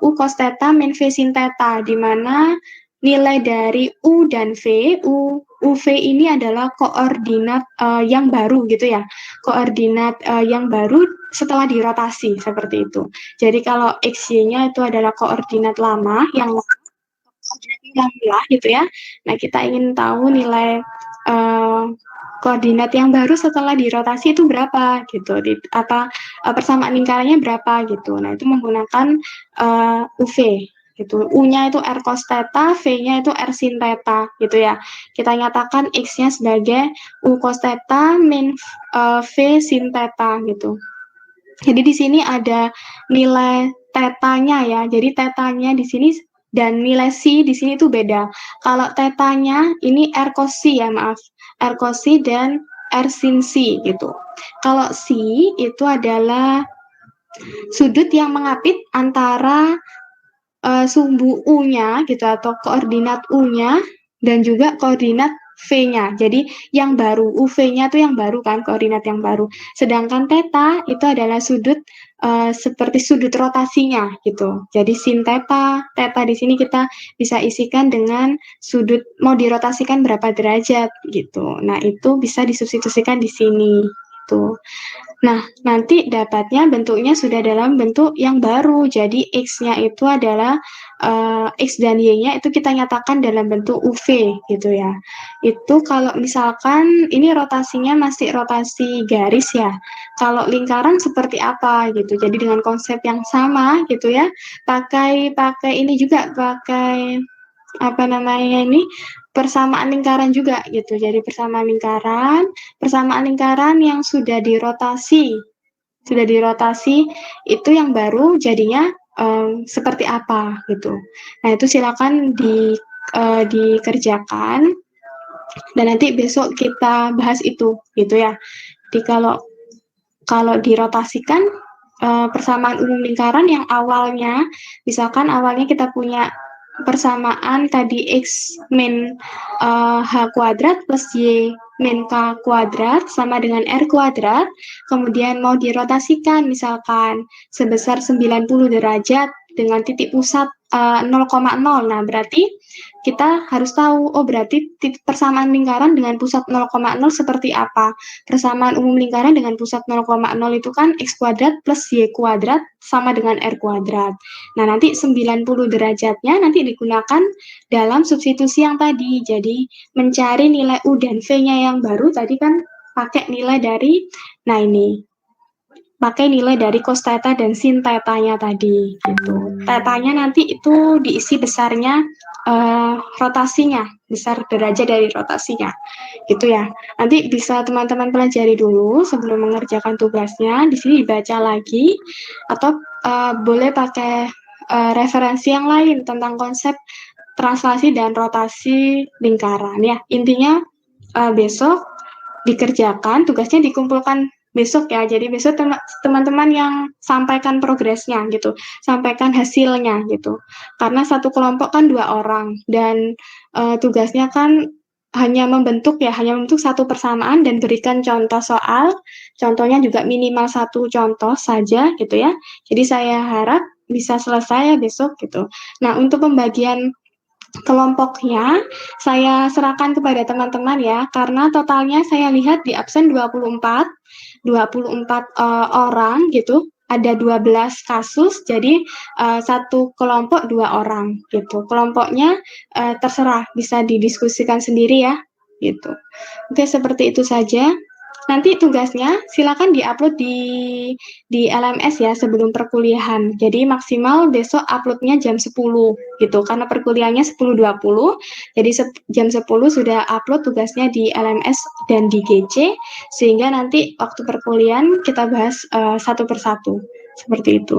U cos theta min V sin theta, di mana nilai dari U dan UV ini adalah koordinat yang baru gitu ya, koordinat yang baru setelah dirotasi seperti itu. Jadi kalau XY-nya itu adalah koordinat lama yang lah gitu ya. Nah, kita ingin tahu nilai koordinat yang baru setelah dirotasi itu berapa gitu, persamaan lingkarannya berapa gitu. Nah, itu menggunakan UV gitu. U-nya itu R cos theta, V-nya itu R sin theta gitu ya. Kita nyatakan X-nya sebagai U cos theta min V sin theta gitu. Jadi di sini ada nilai tetanya ya. Jadi tetanya di sini dan nilai C di sini itu beda. Kalau tetanya ini R cos C ya, maaf. R cos C dan R sin C gitu. Kalau C itu adalah sudut yang mengapit antara sumbu U-nya gitu atau koordinat U-nya dan juga koordinat V-nya. Jadi yang baru, UV-nya tuh yang baru kan, koordinat yang baru. Sedangkan theta itu adalah sudut seperti sudut rotasinya gitu. Jadi sin theta, theta di sini kita bisa isikan dengan sudut mau dirotasikan berapa derajat gitu. Nah, itu bisa disubstitusikan di sini gitu. Nah, nanti dapatnya bentuknya sudah dalam bentuk yang baru. Jadi X-nya itu adalah X dan Y-nya itu kita nyatakan dalam bentuk UV gitu ya. Itu kalau misalkan ini rotasinya masih rotasi garis ya. Kalau lingkaran seperti apa gitu. Jadi dengan konsep yang sama gitu ya. Pakai ini juga pakai apa namanya ini persamaan lingkaran juga gitu. Jadi persamaan lingkaran yang sudah dirotasi itu yang baru jadinya seperti apa gitu. Nah, itu silakan dikerjakan dan nanti besok kita bahas itu gitu ya. Jadi kalau dirotasikan persamaan umum lingkaran yang awalnya kita punya persamaan tadi X min H kuadrat plus Y min K kuadrat sama dengan R kuadrat, kemudian mau dirotasikan misalkan sebesar 90 derajat dengan titik pusat 0,0. Nah, berarti kita harus tahu, oh berarti persamaan lingkaran dengan pusat 0,0 seperti apa. Persamaan umum lingkaran dengan pusat 0,0 itu kan X kuadrat plus Y kuadrat sama dengan R kuadrat. Nah, nanti 90 derajatnya nanti digunakan dalam substitusi yang tadi. Jadi, mencari nilai U dan V-nya yang baru tadi kan pakai nilai dari, nah ini, pakai nilai dari cos theta dan sin theta-nya tadi gitu. Theta-nya nanti itu diisi besarnya rotasinya, besar derajat dari rotasinya. Gitu ya. Nanti bisa teman-teman pelajari dulu sebelum mengerjakan tugasnya. Di sini dibaca lagi atau boleh pakai referensi yang lain tentang konsep translasi dan rotasi lingkaran ya. Intinya besok dikerjakan, tugasnya dikumpulkan besok ya. Jadi besok teman-teman yang sampaikan progresnya gitu, sampaikan hasilnya gitu. Karena satu kelompok kan 2 orang dan tugasnya kan hanya membentuk satu persamaan dan berikan contoh soal. Contohnya juga minimal 1 contoh saja gitu ya. Jadi saya harap bisa selesai ya besok gitu. Nah, untuk pembagian kelompoknya saya serahkan kepada teman-teman ya, karena totalnya saya lihat di absen 24 orang gitu. Ada 12 kasus, jadi satu kelompok 2 orang gitu. Kelompoknya terserah, bisa didiskusikan sendiri ya gitu. Oke, seperti itu saja. Nanti tugasnya silakan diupload di LMS ya sebelum perkuliahan. Jadi maksimal besok uploadnya jam 10 gitu. Karena perkuliahannya 10.20. Jadi jam 10 sudah upload tugasnya di LMS dan di GC sehingga nanti waktu perkuliahan kita bahas satu persatu. Seperti itu.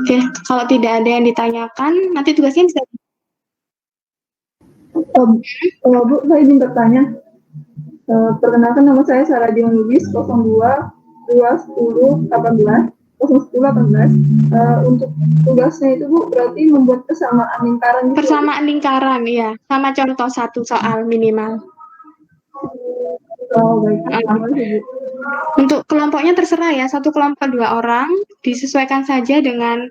Oke, kalau tidak ada yang ditanyakan, nanti tugasnya bisa. Bu, saya izin bertanya. Perkenalkan, nama saya Sarah Dion Lubis, 02 210 18 010 18. Untuk tugasnya itu Bu, berarti membuat persamaan lingkaran gitu. Persamaan lingkaran ya, sama contoh 1 soal minimal. Oh, baik. Untuk kelompoknya terserah ya, satu kelompok 2 orang, disesuaikan saja dengan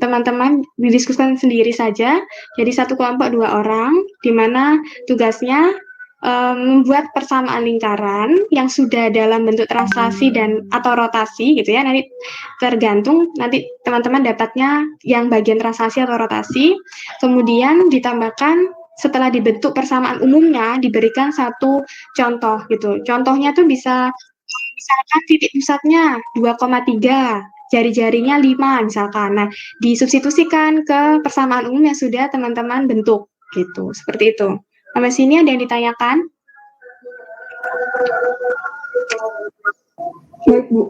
teman-teman, didiskusikan sendiri saja. Jadi satu kelompok 2 orang, di mana tugasnya membuat persamaan lingkaran yang sudah dalam bentuk translasi dan atau rotasi gitu ya. Nanti tergantung nanti teman-teman dapatnya yang bagian translasi atau rotasi. Kemudian ditambahkan setelah dibentuk persamaan umumnya diberikan satu contoh gitu. Contohnya tuh bisa misalkan titik pusatnya 2,3, jari-jarinya 5 misalkan. Nah, disubstitusikan ke persamaan umum yang sudah teman-teman bentuk gitu. Seperti itu. Sampai sini ada yang ditanyakan?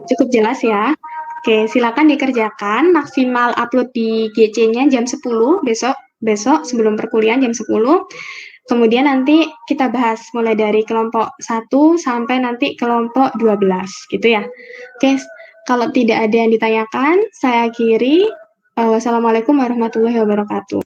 Cukup jelas ya. Oke, silakan dikerjakan. Maksimal upload di GC-nya jam 10 besok sebelum perkuliahan jam 10. Kemudian nanti kita bahas mulai dari kelompok 1 sampai nanti kelompok 12 gitu ya. Oke, kalau tidak ada yang ditanyakan, saya akhiri. Wassalamualaikum warahmatullahi wabarakatuh.